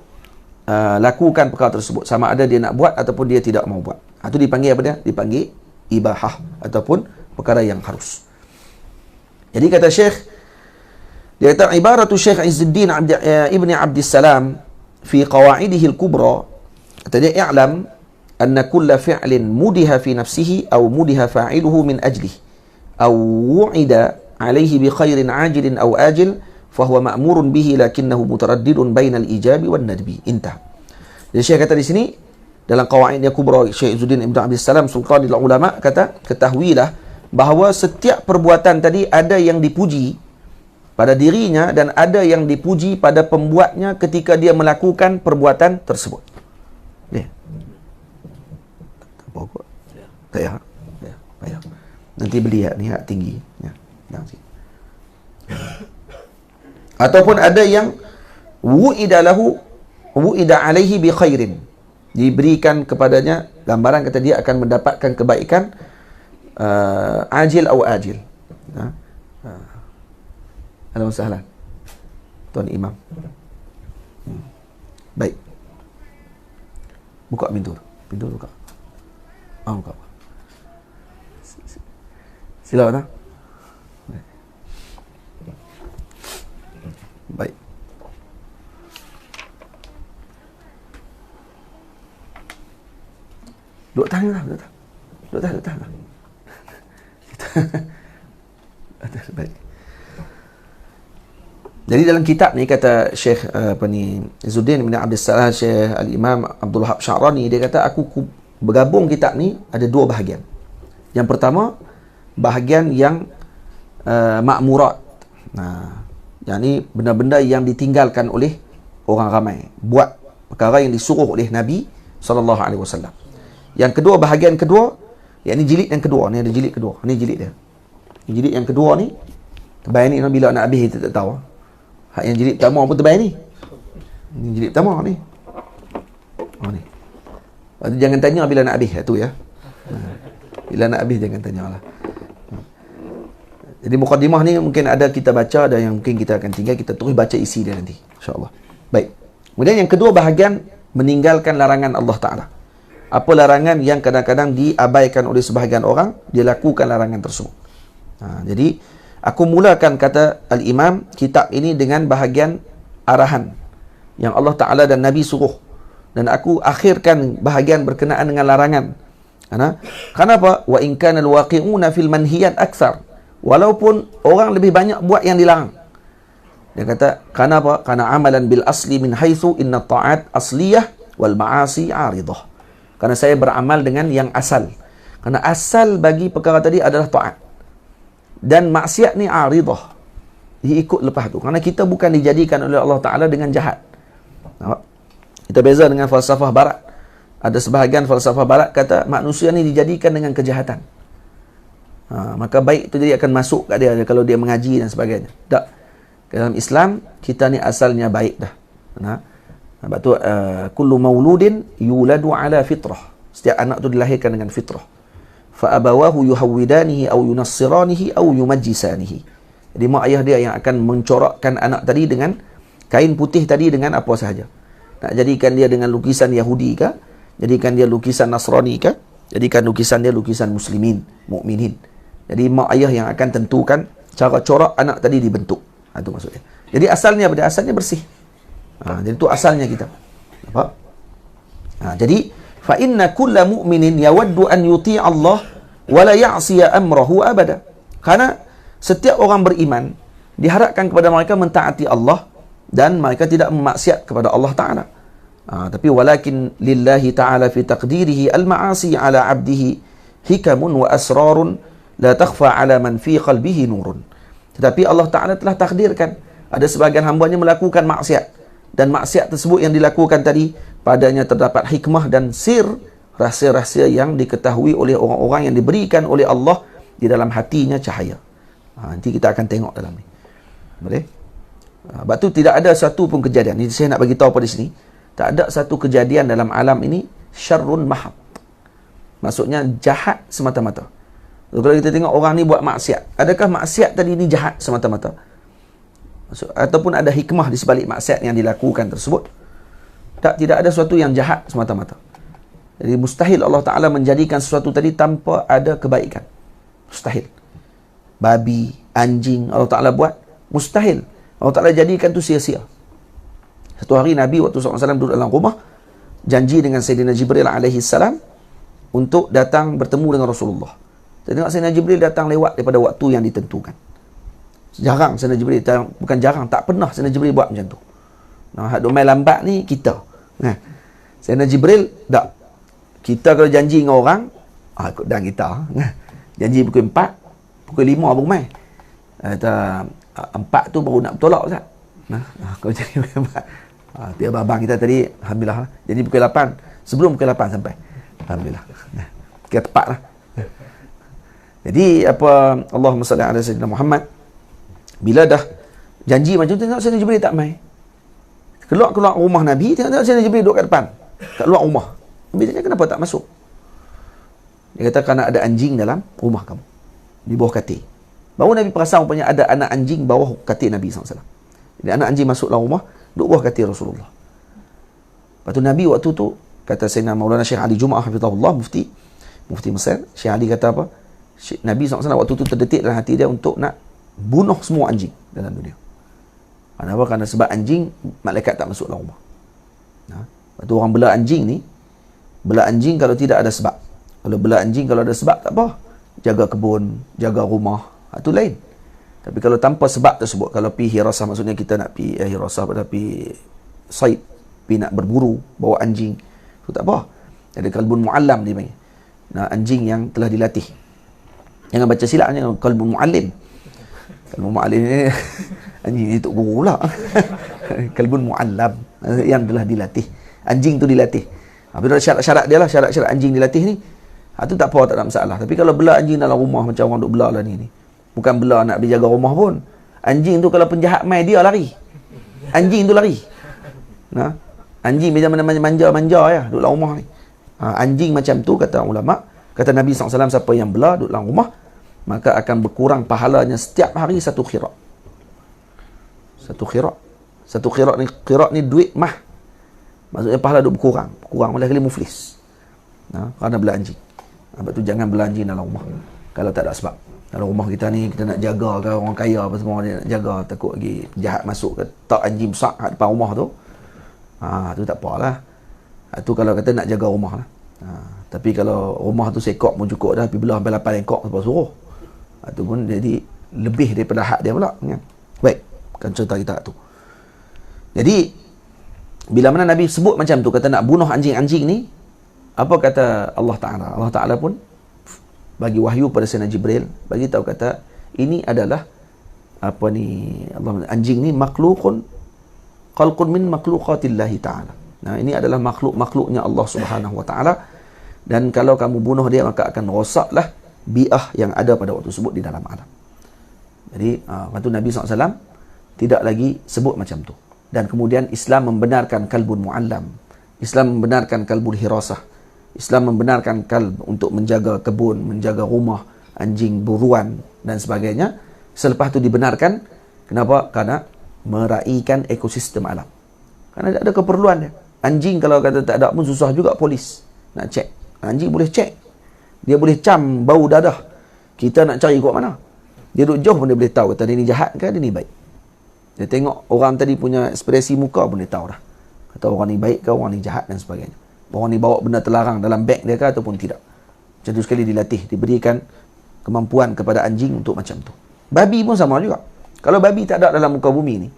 lakukan perkara tersebut, sama ada dia nak buat ataupun dia tidak mau buat. Itu dipanggil apa dia? Dipanggil ibahah ataupun perkara yang harus. Jadi kata Syekh, dia kata ibaratu Syekh Izzuddin Ibn Abdissalam fi qawaidihi al-kubra, kata dia i'lam anna kulla fi'lin mudiha fi nafsihi aw mudiha fa'iluhu min ajlihi aw wu'ida alayhi bi khairin ajilin aw ajil fahuwa ma'murun bihi lakinnahu mutaraddidun bainal ijabi wan nadbi. Intah. Jadi Syekh kata di sini dalam qawaidnya kubra, Syekh Izzuddin Ibn Abdissalam Sultanul Ulama kata, ketahuilah bahawa setiap perbuatan tadi ada yang dipuji pada dirinya dan ada yang dipuji pada pembuatnya ketika dia melakukan perbuatan tersebut. Ya. Tak apa kot. Tak payah. Payah. Nanti beli ni hak tinggi. Ya. Jangan. Ataupun ada yang wu'ida alaihi bi khairin, diberikan kepadanya gambaran kata dia akan mendapatkan kebaikan ajil atau ajil. Alhamdulillah sahlan Tuan Imam. Baik, buka pintu buka. Buka. Silakan. Baik. Duduk tahan lah. Duduk tahan. Baik. Jadi dalam kitab ni kata Syekh Izzuddin bin Abdissalam, Syekh Al-Imam Abdul Wahab Sya'rani, dia kata aku bergabung kitab ni ada dua bahagian. Yang pertama, bahagian yang ma'murat. Yang ni benda-benda yang ditinggalkan oleh orang ramai, buat perkara yang disuruh oleh Nabi SAW. Yang kedua, bahagian kedua, yang ni jilid yang kedua, ni ada jilid kedua. Ni jilid dia. Jilid yang kedua ni terbaik ni, bila nak habis kita tak tahu. Hak yang jilid pertama pun terbaik ni. Ni jilid pertama ni. Ni. Lepas tu jangan tanya bila nak habis tu ya. Bila nak habis jangan tanyalah. Jadi mukadimah ni mungkin ada kita baca, ada yang mungkin kita akan tinggal, kita terus baca isi dia nanti, insya-Allah. Baik. Kemudian yang kedua, bahagian meninggalkan larangan Allah Ta'ala. Apa larangan yang kadang-kadang diabaikan oleh sebahagian orang, dia lakukan larangan tersebut. Jadi aku mulakan, kata Al-Imam, kitab ini dengan bahagian arahan yang Allah Ta'ala dan Nabi suruh, dan aku akhirkan bahagian berkenaan dengan larangan. Kenapa? Wa in kana al-waqi'una fil manhiyat aktsar. Walaupun orang lebih banyak buat yang dilarang. Dia kata, kenapa? Karena amalan bil asli min haitsu inna ta'at asliyah wal ma'asi 'aridah. Karena saya beramal dengan yang asal. Karena asal bagi perkara tadi adalah ta'at. Dan maksiat ni 'aridah. Dia ikut lepas tu. Karena kita bukan dijadikan oleh Allah Ta'ala dengan jahat. Kita beza dengan falsafah barat Ada sebahagian falsafah barat kata manusia ni dijadikan dengan kejahatan. Maka baik itu jadi akan masuk kat dia kalau dia mengaji dan sebagainya. Tak. Dalam Islam, kita ni asalnya baik dah. Sebab tu, kullu mauludin yuladu ala fitrah. Setiap anak tu dilahirkan dengan fitrah. Fa abawahu yuhawwidanihi aw yunassiranihi aw yumajjisanihi. Jadi mak ayah dia yang akan mencorakkan anak tadi dengan kain putih tadi dengan apa sahaja. Nak jadikan dia dengan lukisan Yahudi ke? Jadikan dia lukisan Nasrani ke? Jadikan lukisan dia lukisan Muslimin, mukminin. Jadi mak ayah yang akan tentukan cara corak anak tadi dibentuk. Itu maksudnya. Jadi asalnya apa dia? Asalnya bersih. Jadi itu asalnya kita. Nampak? Jadi fa inna kulla mu'minin yawaddu an yuti' Allah wa la ya'siya amrahu abada. Karena setiap orang beriman diharapkan kepada mereka mentaati Allah dan mereka tidak memaksiat kepada Allah Taala. Tapi walakin lillahi ta'ala fi taqdirihi al-ma'asi ala 'abdihi hikamun wa asrarun la takhfa 'ala man fi qalbihi nurun. Tetapi Allah Taala telah takdirkan ada sebagian hamba-Nya melakukan maksiat, dan maksiat tersebut yang dilakukan tadi padanya terdapat hikmah dan sir, rahsia-rahsia yang diketahui oleh orang-orang yang diberikan oleh Allah di dalam hatinya cahaya. Nanti kita akan tengok dalam ni. Boleh? Sebab tu tidak ada satu pun kejadian. Ini saya nak bagi tahu pada sini. Tak ada satu kejadian dalam alam ini syarrun mahad. Maksudnya jahat semata-mata. Kalau kita tengok orang ni buat maksiat, adakah maksiat tadi ni jahat semata-mata? Ataupun ada hikmah di sebalik maksiat yang dilakukan tersebut? Tidak ada sesuatu yang jahat semata-mata. Jadi mustahil Allah Ta'ala menjadikan sesuatu tadi tanpa ada kebaikan. Mustahil. Babi, anjing Allah Ta'ala buat, mustahil Allah Ta'ala jadikan tu sia-sia. Satu hari Nabi waktu SAW duduk dalam rumah, janji dengan Sayyidina Jibril alaihi salam untuk datang bertemu dengan Rasulullah. Tengok Sayyidina Jibril datang lewat daripada waktu yang ditentukan. Jarang Sayyidina Jibril, bukan jarang, tak pernah Sayyidina Jibril buat macam tu. Hak domai lambat ni kita. Sayyidina Jibril tak. Kita kalau janji dengan orang, ikut dan kita. Janji pukul 4, pukul 5 baru mai. Kata 4 tu baru nak bertolak Ustaz. Kalau janji pukul 4. Tiap abang kita tadi, alhamdulillah. Jadi pukul 8, sebelum pukul 8 sampai. Alhamdulillah. Kira tepat lah. Jadi apa, Allahumma salli ala Sayyidina Muhammad, bila dah janji macam tu, tengok Sayyidina Jibril tak mai. Keluar rumah Nabi, tengok Sayyidina Jibril duduk kat depan. Tak keluar rumah. Nabi tanya, kenapa tak masuk? Dia kata, kerana ada anjing dalam rumah kamu. Di bawah katil. Baru Nabi perasan rupanya ada anak anjing bawah katil Nabi SAW. Jadi anak anjing masuk dalam rumah, duduk bawah katil Rasulullah. Lepas tu Nabi waktu tu, kata Sayyidina Maulana Syekh Ali Jumaah Hafizahullah, Mufti Mesir, Syekh Ali kata apa? Nabi SAW waktu tu terdetik dalam hati dia untuk nak bunuh semua anjing dalam dunia. Kenapa? Kerana sebab anjing, malaikat tak masuk dalam rumah. Lepas tu orang bela anjing ni, bela anjing kalau tidak ada sebab. Kalau bela anjing kalau ada sebab, tak apa. Jaga kebun, jaga rumah, itu lain. Tapi kalau tanpa sebab tersebut, kalau pergi hirasah, maksudnya kita nak pergi hirasah, tapi said, pergi nak berburu, bawa anjing, itu tak apa. Ada kalbun mu'allam dia panggil. Anjing yang telah dilatih. Jangan baca silap, kalbun mu'allim. Kalbun mu'allim ni, anjing ni tok guru pula. Kalbun mu'allam, yang telah dilatih. Anjing tu dilatih. Tapi ada syarat-syarat dia lah, syarat-syarat anjing dilatih ni. Itu tak apa, tak ada masalah. Tapi kalau bela anjing dalam rumah, macam orang duk bela lah ni. Bukan bela nak pergi jaga rumah pun. Anjing tu kalau penjahat mai, dia lari. Anjing tu lari. Anjing macam mana manja-manja ya, duduk dalam rumah ni. Anjing macam tu, kata ulama, kata Nabi SAW, siapa yang bela duduk dalam rumah, maka akan berkurang pahalanya setiap hari 1 khirat. 1 khirat. 1 khirat ni duit mah. Maksudnya pahala duk berkurang. Kurang oleh kali muflis. Kerana bela anjing. Sebab tu jangan bela anjing dalam rumah. Kalau tak ada sebab. Dalam rumah kita ni, kita nak jaga ke orang kaya apa semua, dia nak jaga, takut lagi jahat masuk ke tak anjing besar kat depan rumah tu. Tu tak apalah. Tu kalau kata nak jaga rumah lah. Tapi kalau rumah tu sekok pun cukup dah, tapi belah sampai 8 ekor sebab suruh. Tu pun jadi lebih daripada hak dia pula. Baik, kan cerita kita tu. Jadi bila mana Nabi sebut macam tu, kata nak bunuh anjing-anjing ni, apa kata Allah Ta'ala? Allah Ta'ala pun bagi wahyu pada Sayyidina Jibril, bagi tahu kata ini adalah apa ni, Allah, anjing ni makhlukun khalqun min makhluqatillahi ta'ala. Nah, ini adalah makhluk-makhluknya Allah Subhanahu wa taala, dan kalau kamu bunuh dia maka akan rosaklah bi'ah yang ada pada waktu tersebut di dalam alam. Jadi waktu Nabi SAW tidak lagi sebut macam tu. Dan kemudian Islam membenarkan kalbun mu'allam. Islam membenarkan kalbul hirasah. Islam membenarkan kalb untuk menjaga kebun, menjaga rumah, anjing buruan dan sebagainya. Selepas itu dibenarkan. Kenapa? Karena meraihkan ekosistem alam. Karena ada keperluan dia. Anjing kalau kata tak ada pun susah juga polis nak cek. Anjing boleh cek. Dia boleh cam bau dadah. Kita nak cari kat mana? Dia duduk jauh pun dia boleh tahu kata dia ni jahat ke dia ni baik. Dia tengok orang tadi punya ekspresi muka pun dia tahu dah. Kata orang ni baik ke orang ni jahat dan sebagainya. Orang ni bawa benda terlarang dalam beg dia ke ataupun tidak. Macam tu sekali dilatih, diberikan kemampuan kepada anjing untuk macam tu. Babi pun sama juga. Kalau babi tak ada dalam muka bumi ni,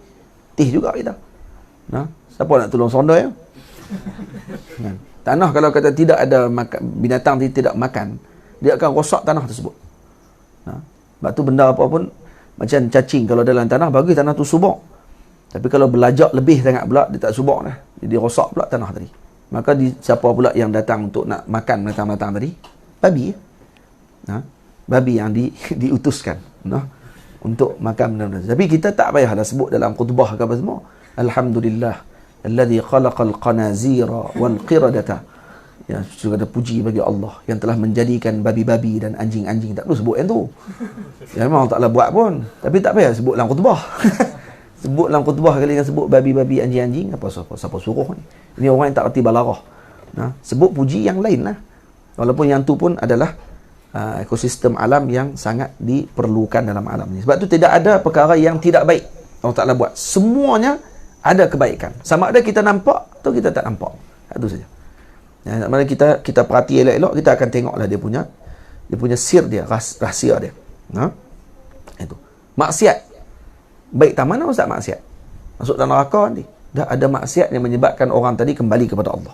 tih juga kita. Nah, siapa nak tolong sonda ya? Tanah kalau kata tidak ada binatang tidak makan, dia akan rosak tanah tersebut. Nah, sebab tu benda apa pun macam cacing kalau dalam tanah bagi tanah tu subur. Tapi kalau belajak lebih sangat pula dia tak subur dah. Jadi rosak pula tanah tadi. Maka siapa pula yang datang untuk nak makan binatang-binatang tadi? Babi. Nah, babi yang diutuskan, nah, untuk makan benda-benda. Tapi kita tak payahlah sebut dalam khutbah ke apa semua. Alhamdulillah alladhi khalaqal qanazira wal qiradata. Ya, juga ada puji bagi Allah yang telah menjadikan babi-babi dan anjing-anjing. Tak perlu sebut yang tu. Ya, memang Allah Ta'ala buat pun. Tapi tak payah sebut dalam khutbah. Sebut dalam khutbah kali yang sebut babi-babi, anjing-anjing. Siapa suruh ni? Ini orang yang tak reti balarah. Nah, sebut puji yang lain lah. Walaupun yang tu pun adalah ekosistem alam yang sangat diperlukan dalam alam ni. Sebab tu tidak ada perkara yang tidak baik Allah Ta'ala buat. Semuanya ada kebaikan. Sama ada kita nampak atau kita tak nampak. Itu saja. Ya, mana kita perhati elok-elok, kita akan tengoklah dia punya sir dia, rahsia dia. Nah, itu. Maksiat. Baik tak mana ustaz maksiat? Masuk dalam neraka nanti. Dah ada maksiat yang menyebabkan orang tadi kembali kepada Allah.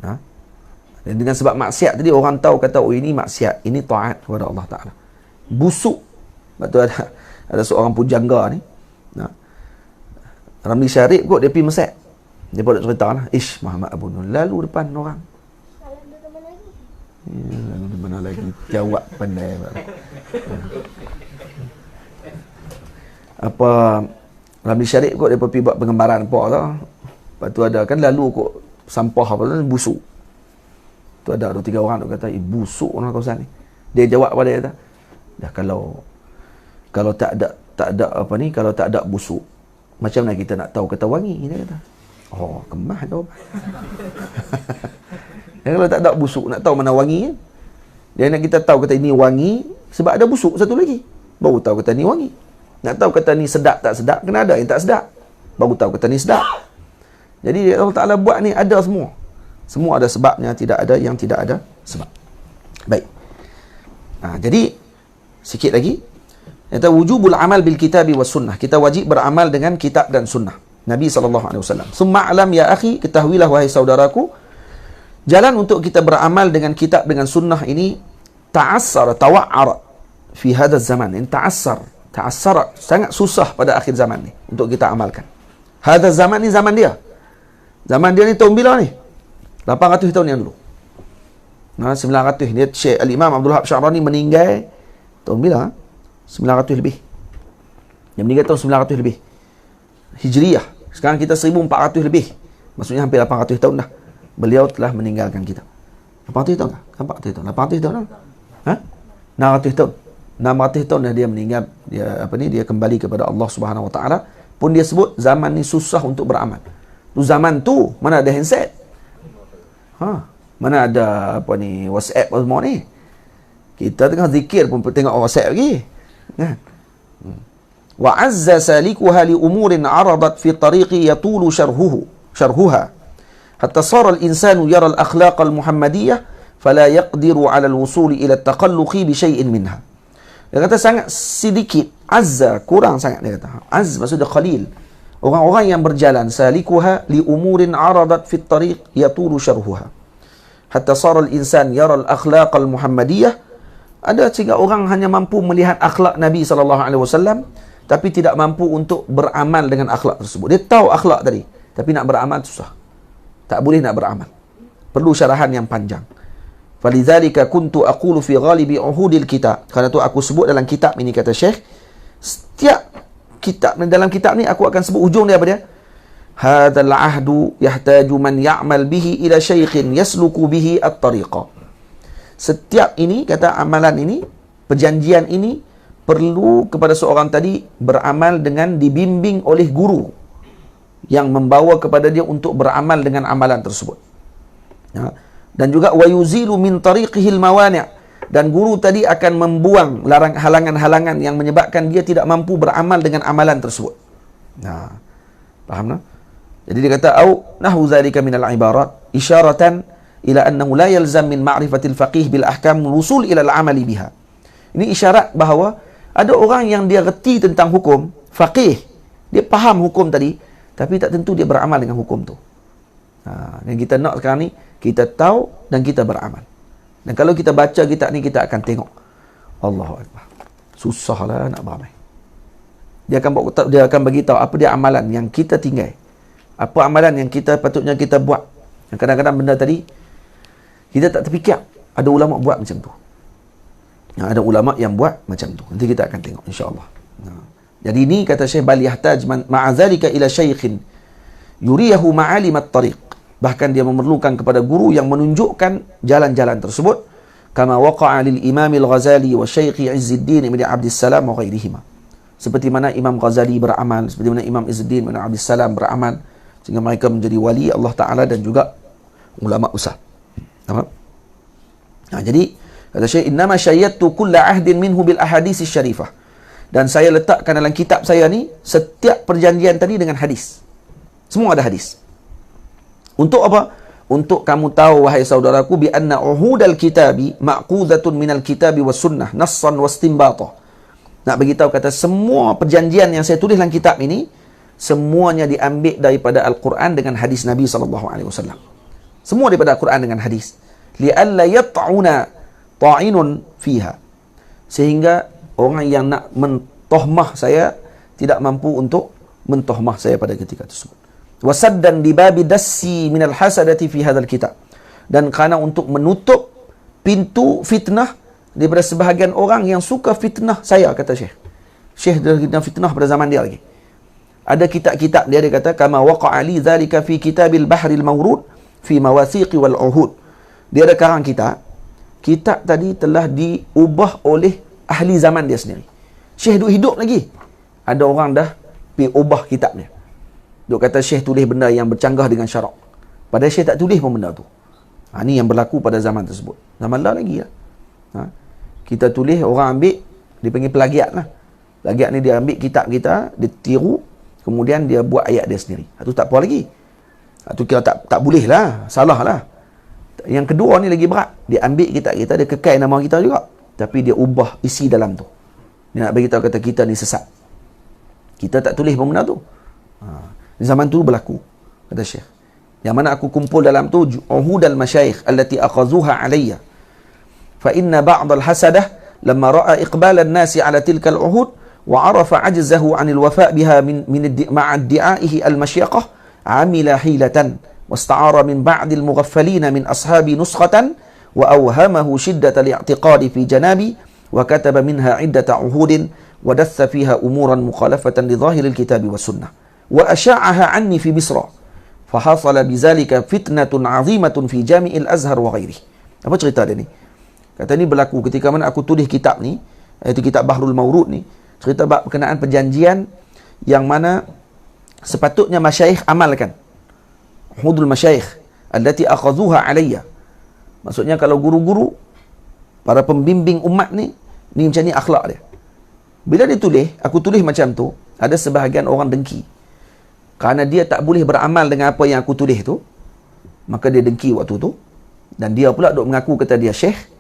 Nah. Dan dengan sebab maksiat tadi orang tahu kata oh ini maksiat, ini taat kepada Allah Taala. Busuk. Betul ada seorang pujangga ni. Nah. Ramli Syarif kot dia pergi Mesir. Dia pun cerita lah, Muhammad Abu Nur lalu depan orang.
Lalu dia mana lagi?
Ya, lalu dia mana lagi? Jawab pandai. Apa, Ramli Syarif kot dia pergi buat pengembaraan apa tau. Lepas tu ada kan lalu kot sampah apa tu busuk. Tu ada 2-3 orang tu kata, busuk orang kawasan ni. Dia jawab pada dia kata, dah kalau tak ada apa ni, kalau tak ada busuk, macam mana kita nak tahu kata wangi? Dia kata. Oh, kemah jawapan. Kalau tak ada busuk, nak tahu mana wangi kan? Dia nak kita tahu kata ini wangi sebab ada busuk satu lagi. Baru tahu kata ni wangi. Nak tahu kata ni sedap tak sedap, kena ada yang tak sedap. Baru tahu kata ni sedap. Jadi Allah Ta'ala buat ni ada semua. Semua ada sebabnya, tidak ada yang tidak ada sebab. Baik. Jadi sikit lagi. Kata wujubul amal bil kitabi was sunnah. Kita wajib beramal dengan kitab dan sunnah Nabi SAW. Summa alam ya akhi, ketahuilah wahai saudaraku, jalan untuk kita beramal dengan kitab dengan sunnah ini ta'assar, tawa'ar fi hadha zaman. Ini ta'assar, sangat susah pada akhir zaman ni untuk kita amalkan. Hadha zaman ni zaman dia. Zaman dia ni tahun bila ni? 800 tahun yang dulu. 900. Dia Syekh Al-Imam Abdul Wahab Sya'rani meninggal tahun bila? 900 lebih. Dia meninggal tahun 900 lebih. Hijriyah. Sekarang kita 1400 lebih. Maksudnya hampir 800 tahun dah. Beliau telah meninggalkan kita. 800 tahun tak? 400 tahun. 800 tahun tak? 600 tahun. 600 tahun dah dia meninggal. Dia kembali kepada Allah Subhanahu Wa Taala. Pun dia sebut zaman ni susah untuk beramal. Tu zaman tu mana ada handset? Mana ada WhatsApp semua ni? Kita tengah zikir pun tengok WhatsApp lagi. Kan? Wa azza salikuha li umurin aradat fi tariqi yatulu syarhuha hatta sara al-insanu yara al-akhlaq al-muhammadiyah fala yaqdiru ala al-wusul ila at-taqalluqi bi shay'in minha. Dia kata sangat sedikit, azza kurang sangat dia kata. Az maksudnya qalil. Orang-orang yang berjalan salikuha li umurin aradat fi tariq yatulu syarhuha hatta sara al-insan yara al-akhlaq al-muhammadiyah. Ada sehingga orang hanya mampu melihat akhlak Nabi SAW tapi tidak mampu untuk beramal dengan akhlak tersebut. Dia tahu akhlak tadi tapi nak beramal susah. Tak boleh nak beramal. Perlu syarahan yang panjang. Falidzalika kuntu aqulu fi ghalibi uhudil kitab. Kerana tu aku sebut dalam kitab ini, kata Syekh, setiap kitab dalam kitab ni aku akan sebut ujung dia apa dia? Hadzal ahdu yahtaju man ya'mal bihi ila syaikhin yasluku bihi at-tariqa. Setiap ini, kata amalan ini, perjanjian ini perlu kepada seorang tadi beramal dengan dibimbing oleh guru yang membawa kepada dia untuk beramal dengan amalan tersebut. Ya. Dan juga wa yuzilu min tariqihil mawani', dan guru tadi akan membuang halangan-halangan yang menyebabkan dia tidak mampu beramal dengan amalan tersebut. Nah, faham tak? Jadi dia kata au nahu zalika minal ibarat isyaratan ila annahu la yalzam min ma'rifatil faqih bil ahkam wusul ila al-amali biha. Ini isyarat bahawa ada orang yang dia reti tentang hukum, faqih, dia faham hukum tadi, tapi tak tentu dia beramal dengan hukum tu. Dan kita nak sekarang ni, kita tahu dan kita beramal. Dan kalau kita baca kitab ni, kita akan tengok, Allahu Akbar, susahlah nak beramal. Dia akan bagi tahu apa dia amalan yang kita tinggal, apa amalan yang kita patutnya kita buat. Yang kadang-kadang benda tadi kita tak terfikir. Ada ulama buat macam tu. Ada ulama yang buat macam tu. Nanti kita akan tengok, insya-Allah. Jadi ini kata Syekh, bal yahtaj ma'azalika ila syaikhin yuriyahu ma'alim at-tariq. Bahkan dia memerlukan kepada guru yang menunjukkan jalan-jalan tersebut, kama waqa'a lil Imam al-Ghazali wa Syekh Izzuddin bin Abdus Salam wa ghairihima. Seperti mana Imam Ghazali beramal, seperti mana Imam Izzuddin bin Abdus Salam beramal, sehingga mereka menjadi wali Allah Taala dan juga ulama besar. Faham? Jadi kata Syekh, innama syayyattu kulla ahdin minhu bil ahadits syarifah. Dan saya letakkan dalam kitab saya ni setiap perjanjian tadi dengan hadis. Semua ada hadis. Untuk apa? Untuk kamu tahu, wahai saudaraku, bi anna uhudal kitabi ma'qudatun minal kitabi was sunnah nassan wastinbata. Nak bagi tahu, kata, semua perjanjian yang saya tulis dalam kitab ini semuanya diambil daripada Al-Quran dengan hadis Nabi SAW. Semua daripada Al-Quran dengan hadis. Li'alla yat'una ta'inun fiha. Sehingga orang yang nak mentohmah saya tidak mampu untuk mentohmah saya pada ketika tersebut. Wasaddan libabi dassi minal hasadati fi hadzal kitab. Dan kerana untuk menutup pintu fitnah daripada sebahagian orang yang suka fitnah saya, kata Syekh. Syekh dah fitnah pada zaman dia lagi. Ada kitab-kitab dia kata, kama waqa'a li dzalika fi kitabil bahril mawrud fi mawathiqi wal uhud. Dia ada karang kitab. Kitab tadi telah diubah oleh ahli zaman dia sendiri. Syekh hidup lagi, ada orang dah pergi ubah kitabnya. Duk kata Syekh tulis benda yang bercanggah dengan syarak, padahal Syekh tak tulis pun benda tu. Ini yang berlaku pada zaman tersebut. Zaman lah lagi lah. Kita tulis, orang ambil, dia panggil plagiat lah. Plagiat ni dia ambil kitab kita, dia tiru, kemudian dia buat ayat dia sendiri. Itu tak apa lagi. Itu kira tak boleh lah, salah lah. Yang kedua ni lagi berat. Dia ambil kitab kita, dia kekal nama kita juga, tapi dia ubah isi dalam tu. Dia nak bagi tahu, kata, kita ni sesat. Kita tak tulis pun benda tu. Zaman tu berlaku, kata Syekh. Yang mana aku kumpul dalam tu uhudal masyayikh allati akhazuha alayya. Fa inna ba'd al-hasadah lamma ra'a iqbal an-nasi ala tilka al-uhud wa 'arafa 'ajzahu 'an al-wafa' biha min ma'a iddi'aihi al-mashyaqah 'amila hilatan wasta'ara min ba'd al-mughaffalin min ashabi nuskhatan wa awhamahu shiddat al-i'tiqad fi janabi wa kataba minha 'iddata 'uhudin wa datha fiha umuran mukhalafatan li dhahir al-kitab wa sunnah wa asha'aha 'anni fi Misra fa hasala bizalika fitnatun 'azimatun fi Jami' al-Azhar wa ghairihi. Apa cerita dia ni? Kata ni berlaku ketika mana aku tulis kitab ni, iaitu kitab Bahrul Mawrud ni, cerita berkenaan perjanjian yang mana sepatutnya masyayikh amalkan. Hudul masyayikh allati akhazuha alayya. Maksudnya kalau guru-guru, para pembimbing umat ni macam ni akhlak dia. Bila dia tulis, aku tulis macam tu, ada sebahagian orang dengki. Kerana dia tak boleh beramal dengan apa yang aku tulis tu, maka dia dengki waktu tu. Dan dia pula duk mengaku kata dia syekh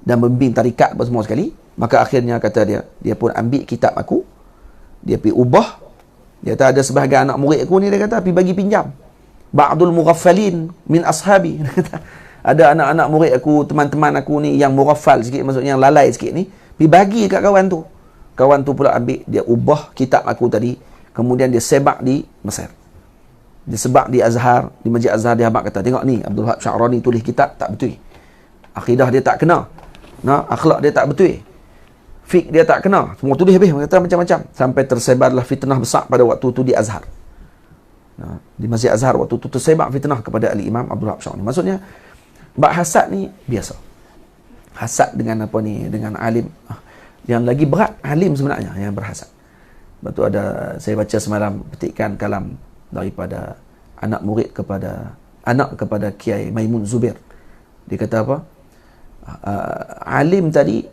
dan membimbing tarikat apa semua sekali. Maka akhirnya kata dia pun ambil kitab aku, dia pergi ubah. Dia kata ada sebahagian anak murid aku ni, dia kata pergi bagi pinjam. Ba'dul mughaffalin min ashabi. Ada anak-anak murid aku, teman-teman aku ni yang mughaffal sikit, maksudnya yang lalai sikit ni, pergi bagi kat kawan tu. Kawan tu pula ambil, dia ubah kitab aku tadi, kemudian dia sebak di Mesir. Dia sebab di Azhar, di Masjid Azhar dia habaq kata, tengok ni Abdul Wahab Sya'rani tulis kitab tak betul. Akidah dia tak kena. Akhlak dia tak betul. Fiqh dia tak kena. Semua tulis habis, kata macam-macam. Sampai tersebarlah fitnah besar pada waktu tu di Azhar. Di Masjid Azhar waktu tu tersebar fitnah kepada Al-Imam Abdul Wahab Sya'rani. Maksudnya bab hasad ni biasa. Hasad dengan apa ni, dengan alim. Yang lagi berat alim sebenarnya yang berhasad. Sebab tu ada, saya baca semalam petikan kalam daripada anak kepada Kiai Maimun Zubair. Dia kata apa? Alim tadi,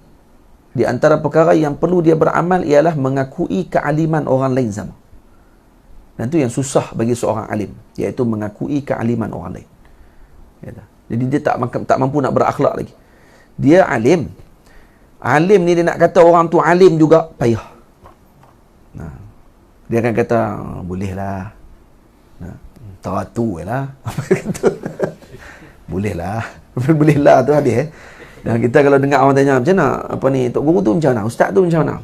di antara perkara yang perlu dia beramal ialah mengakui kealiman orang lain sama. Dan itu yang susah bagi seorang alim, iaitu mengakui kealiman orang lain. Jadi dia tak mampu nak berakhlak lagi. Dia alim. Alim ni dia nak kata orang tu alim juga payah. Dia akan kata bolehlah. Taratu lah. Apa kata? Bolehlah. Bolehlah tu habis. Dan kita kalau dengar orang tanya macam mana apa ni tok guru tu macam mana, ustaz tu macam mana?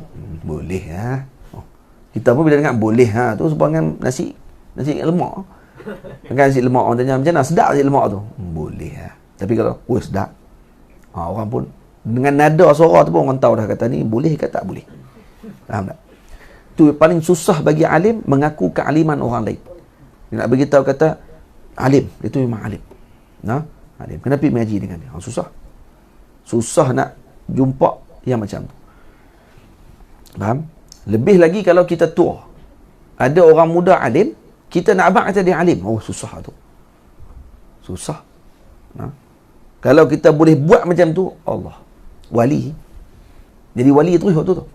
Boleh lah. Kita pun bila dengar boleh tu sebenarnya nasi lemak. Kan nasi lemak orang tanya macam mana, sedap nasi lemak tu? Boleh lah. Tapi kalau sedap. Orang pun dengan nada suara tu pun orang tahu dah kata ni boleh ke tak boleh. Faham tak? Tu paling susah bagi alim mengaku kealiman orang lain. Dia nak beritahu kata alim, itu memang alim. Alim. Kenapa mengaji dengan dia? Susah nak jumpa yang macam tu. Faham? Lebih lagi kalau kita tua. Ada orang muda alim, kita nak abang kata dia alim. Susah tu. Susah. Kalau kita boleh buat macam tu, Allah. Wali. Jadi wali terus waktu tu.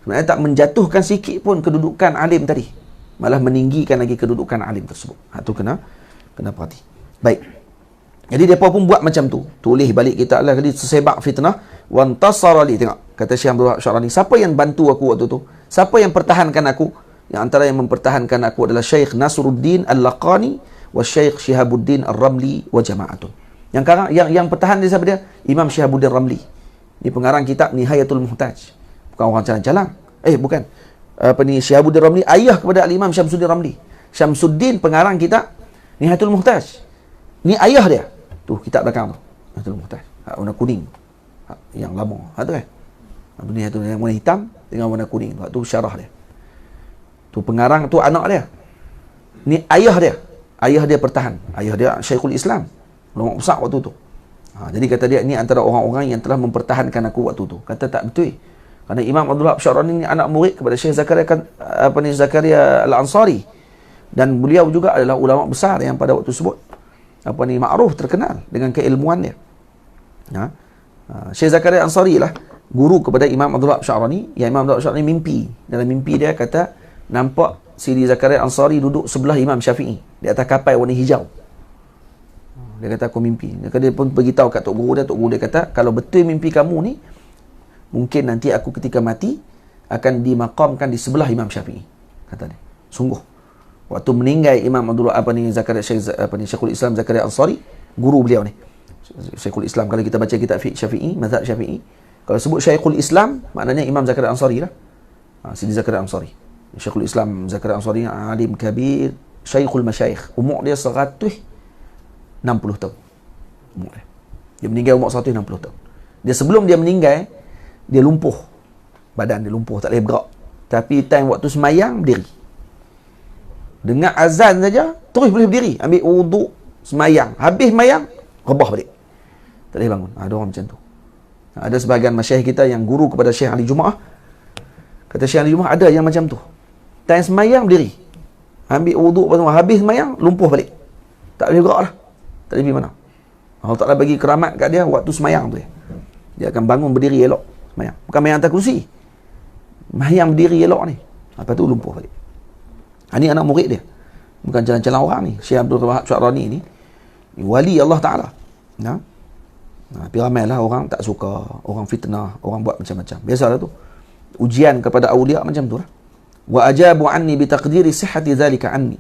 Sebenarnya tak menjatuhkan sikit pun kedudukan alim tadi. Malah meninggikan lagi kedudukan alim tersebut. Itu kena perhati. Baik. Jadi mereka pun buat macam tu. Tulis balik kita lah kali tersebar fitnah. Wantasara li. Tengok. Kata Syekh Abdul Wahab Sya'rani. Siapa yang bantu aku waktu tu? Siapa yang pertahankan aku? Yang antara yang mempertahankan aku adalah Syekh Nasruddin Al-Laqani wa Syekh Syihabuddin Ar-Ramli wa jama'atun. Yang pertahan dia siapa dia? Imam Syihabuddin Ramli. Ini pengarang kitab Nihayatul Muhtaj. Bukan orang calang-calang. Bukan. Syihabuddin Ramli ayah kepada Al-Imam Syamsuddin Ramli. Syamsuddin pengarang kitab Nihayatul Muhtaj. Ni ayah dia. Tu kitab belakang tu. Nihayatul Muhtaj. Warna kuning. Yang lama. Tu kan? Nihayatul yang warna hitam dengan warna kuning. Tu syarah dia. Tu pengarang tu anak dia. Ni ayah dia. Ayah dia pertahan. Ayah dia Syekhul Islam. Ulama besar waktu tu. Jadi kata dia ni antara orang-orang yang telah mempertahankan aku waktu tu. Kata tak betul. Kerana Imam Abdul Wahab Sya'rani ni anak murid kepada Syekh Zakaria Al-Ansari. Dan beliau juga adalah ulama besar yang pada waktu tersebut ma'ruf, terkenal dengan keilmuan dia. Syekh Zakaria Al-Ansari lah guru kepada Imam Abdul Wahab Sya'rani. Yang Imam Abdul Wahab Sya'rani mimpi. Dalam mimpi dia kata nampak Sidi Zakaria Al-Ansari duduk sebelah Imam Syafi'i di atas kapal warna hijau. Dia kata aku mimpi. Dia pun beritahu kat Tok Guru dia kata kalau betul mimpi kamu ni, mungkin nanti aku ketika mati akan dimakamkan di sebelah Imam Syafi'i. Kata dia. Sungguh. Waktu meninggal Imam Abdul Syekhul Islam Zakaria Ansari, guru beliau ni. Syekhul Islam, kalau kita baca kitab fiqh Syafi'i, mazhab Syafi'i, kalau sebut Syekhul Islam, maknanya Imam Zakaria Ansari lah. Sidi Zakaria Ansari. Syekhul Islam Zakaria Ansari, alim kabir, Syekhul Masyayikh. Umur dia 160 tahun. Umur dia. Dia meninggal umur 160 tahun. Dia sebelum dia meninggal, dia lumpuh. Badan dia lumpuh, tak boleh bergerak. Tapi time waktu semayang, berdiri. Dengar azan saja, terus boleh berdiri. Ambil wuduk, semayang. Habis semayang, rebah balik. Tak boleh bangun. Ada orang macam tu. Ada sebahagian masyayikh kita yang guru kepada Syekh Ali Jumaah. Kata Syekh Ali Jumaah, ada yang macam tu. Time semayang, berdiri. Ambil wuduk, habis semayang, lumpuh balik. Tak boleh bergerak lah. Tak boleh pergi mana. Allah Ta'ala bagi keramat kat dia waktu semayang tu. Dia akan bangun berdiri elok. Semayang. Bukan semayang atas kursi. Semayang berdiri elok ni. Lepas tu lumpuh balik. Ini anak murid dia. Bukan jalan-jalan orang ni. Syekh Abdul Wahab Sya'rani ni wali Allah Ta'ala. Tapi ramai lah orang tak suka. Orang fitnah. Orang buat macam-macam. Biasalah tu. Ujian kepada awliya macam tu lah. Wa ajabu anni bitaqdiri sihhati dhalika anni.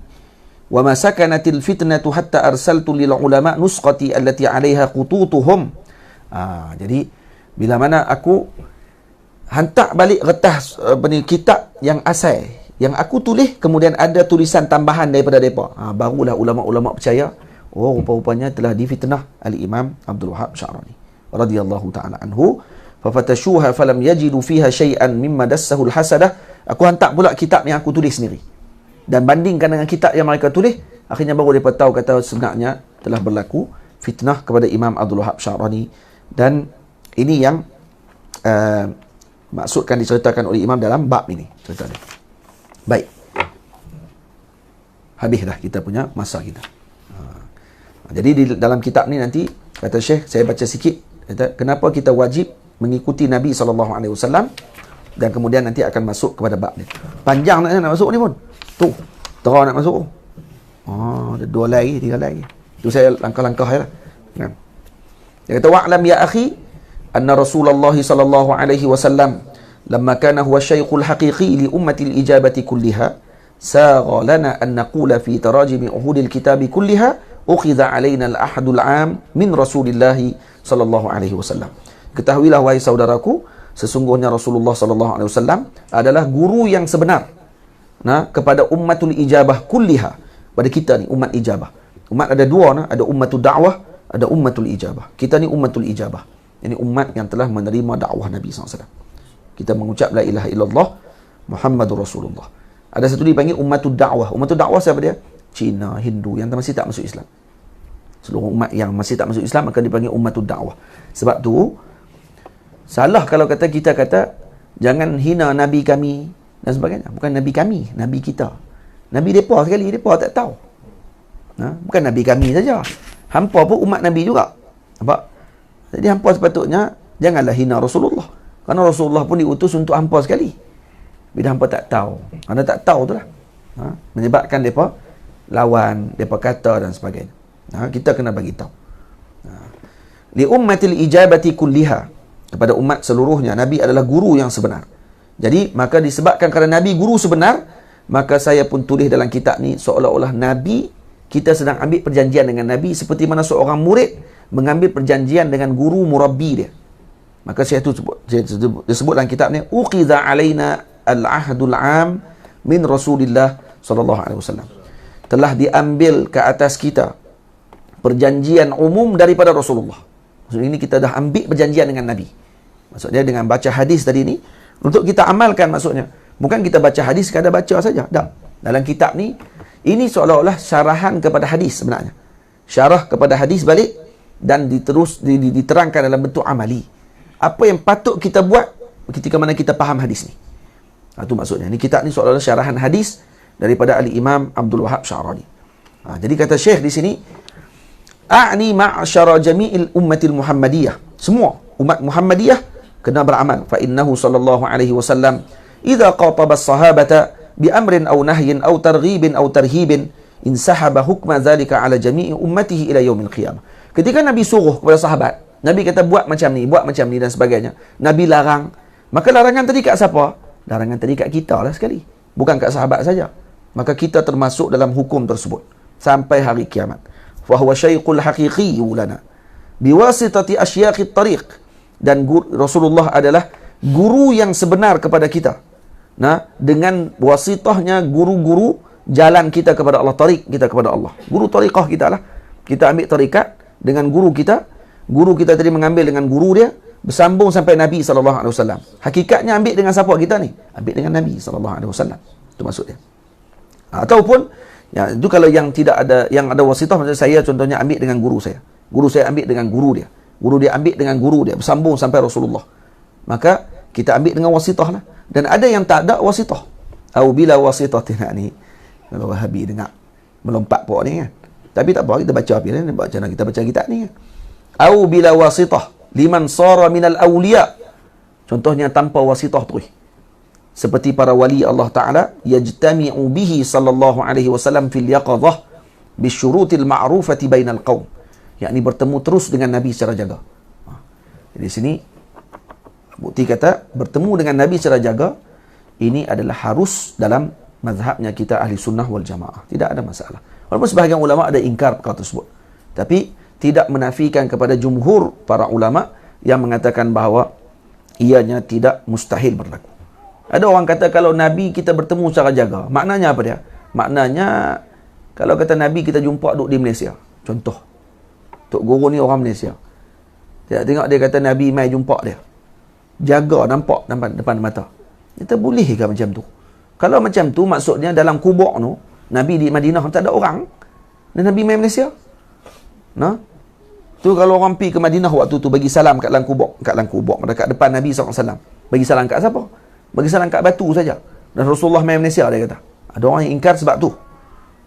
Wa ma sakanatil fitnatu hatta arsaltu lil ulama nusqati allati 'alaiha qututuhum. Jadi bila mana aku hantar balik retas kitab yang asal yang aku tulis kemudian ada tulisan tambahan daripada mereka. Barulah ulama-ulama percaya, oh rupa-rupanya telah difitnah Al-Imam Abdul Wahab Sya'rani radhiyallahu ta'ala anhu. Fafatashuha falam yajidu fiha syai'an mimma dassahu al-hasadah. Aku hantar pula kitab yang aku tulis sendiri, dan bandingkan dengan kitab yang mereka tulis, akhirnya baru mereka tahu kata sebenarnya telah berlaku fitnah kepada Imam Abdul Wahab Sya'rani. Dan ini yang maksudkan diceritakan oleh Imam dalam bab ini cerita dia. Baik, habis dah kita punya masa kita. Jadi di dalam kitab ni nanti kata Syekh, saya baca sikit kata, kenapa kita wajib mengikuti Nabi SAW, dan kemudian nanti akan masuk kepada bab ni. Panjang nak masuk ni pun. Tu, terang nak masuk. Ada 2 lagi, 3 lagi. Itu saya langkah-langkah ya. Kan? Dia kata, wa'lam ya akhi anna Rasulullah sallallahu alaihi wasallam lamma kana huwa syaikhul haqiqi li ummati al-ijabati kulliha sagha lana an naqula fi tarajim uhudil kitabi kulliha ukhidha alaina al-ahadul 'am min Rasulillah sallallahu alaihi wasallam. Ketahuilah wahai saudaraku, sesungguhnya Rasulullah sallallahu alaihi wasallam adalah guru yang sebenar kepada ummatul ijabah kulliha, pada kita ni umat ijabah. Umat ada 2, ada ummatul da'wah, ada ummatul ijabah. Kita ni ummatul ijabah. Ini umat yang telah menerima dakwah Nabi SAW. Kita mengucap la ilaha illallah Muhammadur Rasulullah. Ada satu dipanggil ummatul da'wah. Ummatul da'wah siapa dia? Cina, Hindu yang masih tak masuk Islam. Seluruh umat yang masih tak masuk Islam akan dipanggil ummatul da'wah. Sebab tu salah kalau kita kata jangan hina Nabi kami dan sebagainya. Bukan Nabi kami, Nabi kita. Nabi mereka sekali, mereka tak tahu. Bukan Nabi kami saja. Hampa pun umat Nabi juga. Nampak? Jadi hampa sepatutnya janganlah hina Rasulullah. Kerana Rasulullah pun diutus untuk hampa sekali. Bila hampa tak tahu. Kerana tak tahu itulah. Menyebabkan mereka lawan, mereka kata dan sebagainya. Kita kena bagi tahu. Li ummatil ijabati kulliha, kepada umat seluruhnya Nabi adalah guru yang sebenar. Jadi maka disebabkan kerana Nabi guru sebenar, maka saya pun tulis dalam kitab ni seolah-olah Nabi, kita sedang ambil perjanjian dengan Nabi seperti mana seorang murid mengambil perjanjian dengan guru murabbi dia. Maka saya sebut dalam kitab ni, uqidha alaina al-ahdul 'am min Rasulillah sallallahu alaihi wasallam. Telah diambil ke atas kita perjanjian umum daripada Rasulullah. Maksudnya ini kita dah ambil perjanjian dengan Nabi. Maksudnya dengan baca hadis tadi ni untuk kita amalkan, maksudnya bukan kita baca hadis sekadar baca saja. Tak. Dalam kitab ni ini seolah-olah syarahan kepada hadis sebenarnya. Syarah kepada hadis balik dan diterangkan dalam bentuk amali. Apa yang patut kita buat ketika mana kita faham hadis ni. Itu maksudnya. Ini kitab ni seolah-olah syarahan hadis daripada Al-Imam Abdul Wahab Sya'rani. Jadi kata Syekh di sini, a'ni ma'asyara jami'il ummatil Muhammadiyah. Semua umat Muhammadiyah kena beramal. Fa innahu sallallahu alaihi wasallam idza qataba as-sahabata bi amrin aw nahyin aw targhibin aw tarhibin insahaba hukma dhalika ala jami'i ummatihi ila yaumil qiyamah. Ketika Nabi suruh kepada sahabat, Nabi kata buat macam ni dan sebagainya, Nabi larang, maka larangan tadi kat siapa? Larangan tadi kat kita lah sekali, bukan kat sahabat saja. Maka kita termasuk dalam hukum tersebut sampai hari kiamat. Fa huwa syaikhul haqiqi lana biwasitati asyaqit tariq. Dan Rasulullah adalah guru yang sebenar kepada kita. Dengan wasitahnya guru-guru jalan kita kepada Allah, tariq kita kepada Allah. Guru tariqah kita lah. Kita ambil tarikat dengan guru kita. Guru kita tadi mengambil dengan guru dia, bersambung sampai Nabi SAW. Hakikatnya ambil dengan siapa kita ni? Ambil dengan Nabi SAW. Itu maksudnya. Ataupun itu kalau yang tidak ada, yang ada wasitah, macam saya contohnya ambil dengan guru saya. Guru saya ambil dengan guru dia. Guru dia ambil dengan guru dia, bersambung sampai Rasulullah. Maka kita ambil dengan wasitah lah. Dan ada yang tak ada wasitah. Au bila wasitah ni. Kalau Wahabi dengar melompat pokok ni kan. Tapi tak apa, kita baca apa ni, baca kita baca kitab ni kan. Au bila wasitah liman sara minal awliya. Contohnya tanpa wasitah tu. Seperti para wali Allah Ta'ala, yajtami'u bihi sallallahu alaihi wasallam fil yaqadhah bisyurutil ma'rufati bainal qaum. Yakni bertemu terus dengan Nabi secara jaga. Di sini bukti kata bertemu dengan Nabi secara jaga ini adalah harus dalam mazhabnya kita ahli sunnah wal jamaah. Tidak ada masalah. Walaupun sebahagian ulama ada ingkar perkara tersebut. Tapi tidak menafikan kepada jumhur para ulama yang mengatakan bahawa ianya tidak mustahil berlaku. Ada orang kata kalau Nabi kita bertemu secara jaga. Maknanya apa dia? Maknanya kalau kata Nabi kita jumpa duduk di Malaysia. Contoh. Tok Guru ni orang Malaysia. Tengok dia kata Nabi mai jumpa dia. Jaga nampak depan mata. Kita boleh ke macam tu? Kalau macam tu maksudnya dalam kubur tu Nabi di Madinah tak ada orang dan Nabi mai Malaysia. Nah. Tu kalau orang pergi ke Madinah waktu tu bagi salam kat dalam kubur, dekat depan Nabi SAW. Bagi salam kat siapa? Bagi salam kat batu saja. Dan Rasulullah mai Malaysia dia kata. Ada orang yang ingkar sebab tu.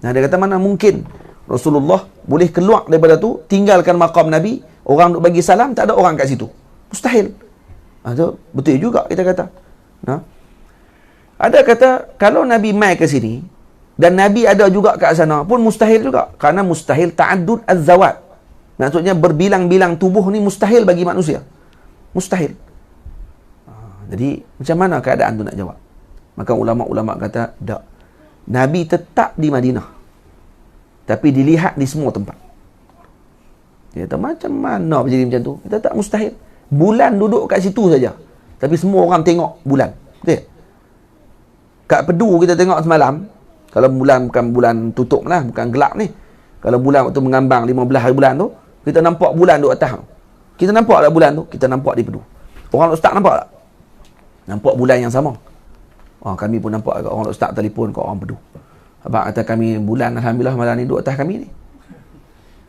Nah dia kata mana mungkin Rasulullah boleh keluar daripada tu, tinggalkan maqam Nabi, orang duk bagi salam tak ada orang kat situ. Mustahil. Tu betul juga kita kata. Nah. Ada kata kalau Nabi mai ke sini dan Nabi ada juga kat sana pun mustahil juga. Karena mustahil ta'addud az-zawat. Maksudnya berbilang-bilang tubuh ni mustahil bagi manusia. Mustahil. Jadi macam mana keadaan tu nak jawab? Maka ulama-ulama kata tak. Nabi tetap di Madinah. Tapi dilihat di semua tempat. Dia kata macam mana jadi macam tu? Kita tak mustahil. Bulan duduk kat situ saja. Tapi semua orang tengok bulan. Betul? Kat Pedu kita tengok semalam. Kalau bulan bukan bulan tutup lah. Bukan gelap ni. Kalau bulan waktu mengambang 15 hari bulan tu. Kita nampak bulan duduk atas. Kita nampak tak bulan tu? Kita nampak di Pedu. Orang ustaz nampak tak? Nampak bulan yang sama. Kami pun nampak agak orang ustaz telefon kat orang Pedu. Abang kata kami bulan Alhamdulillah malam ni duduk atas kami ni.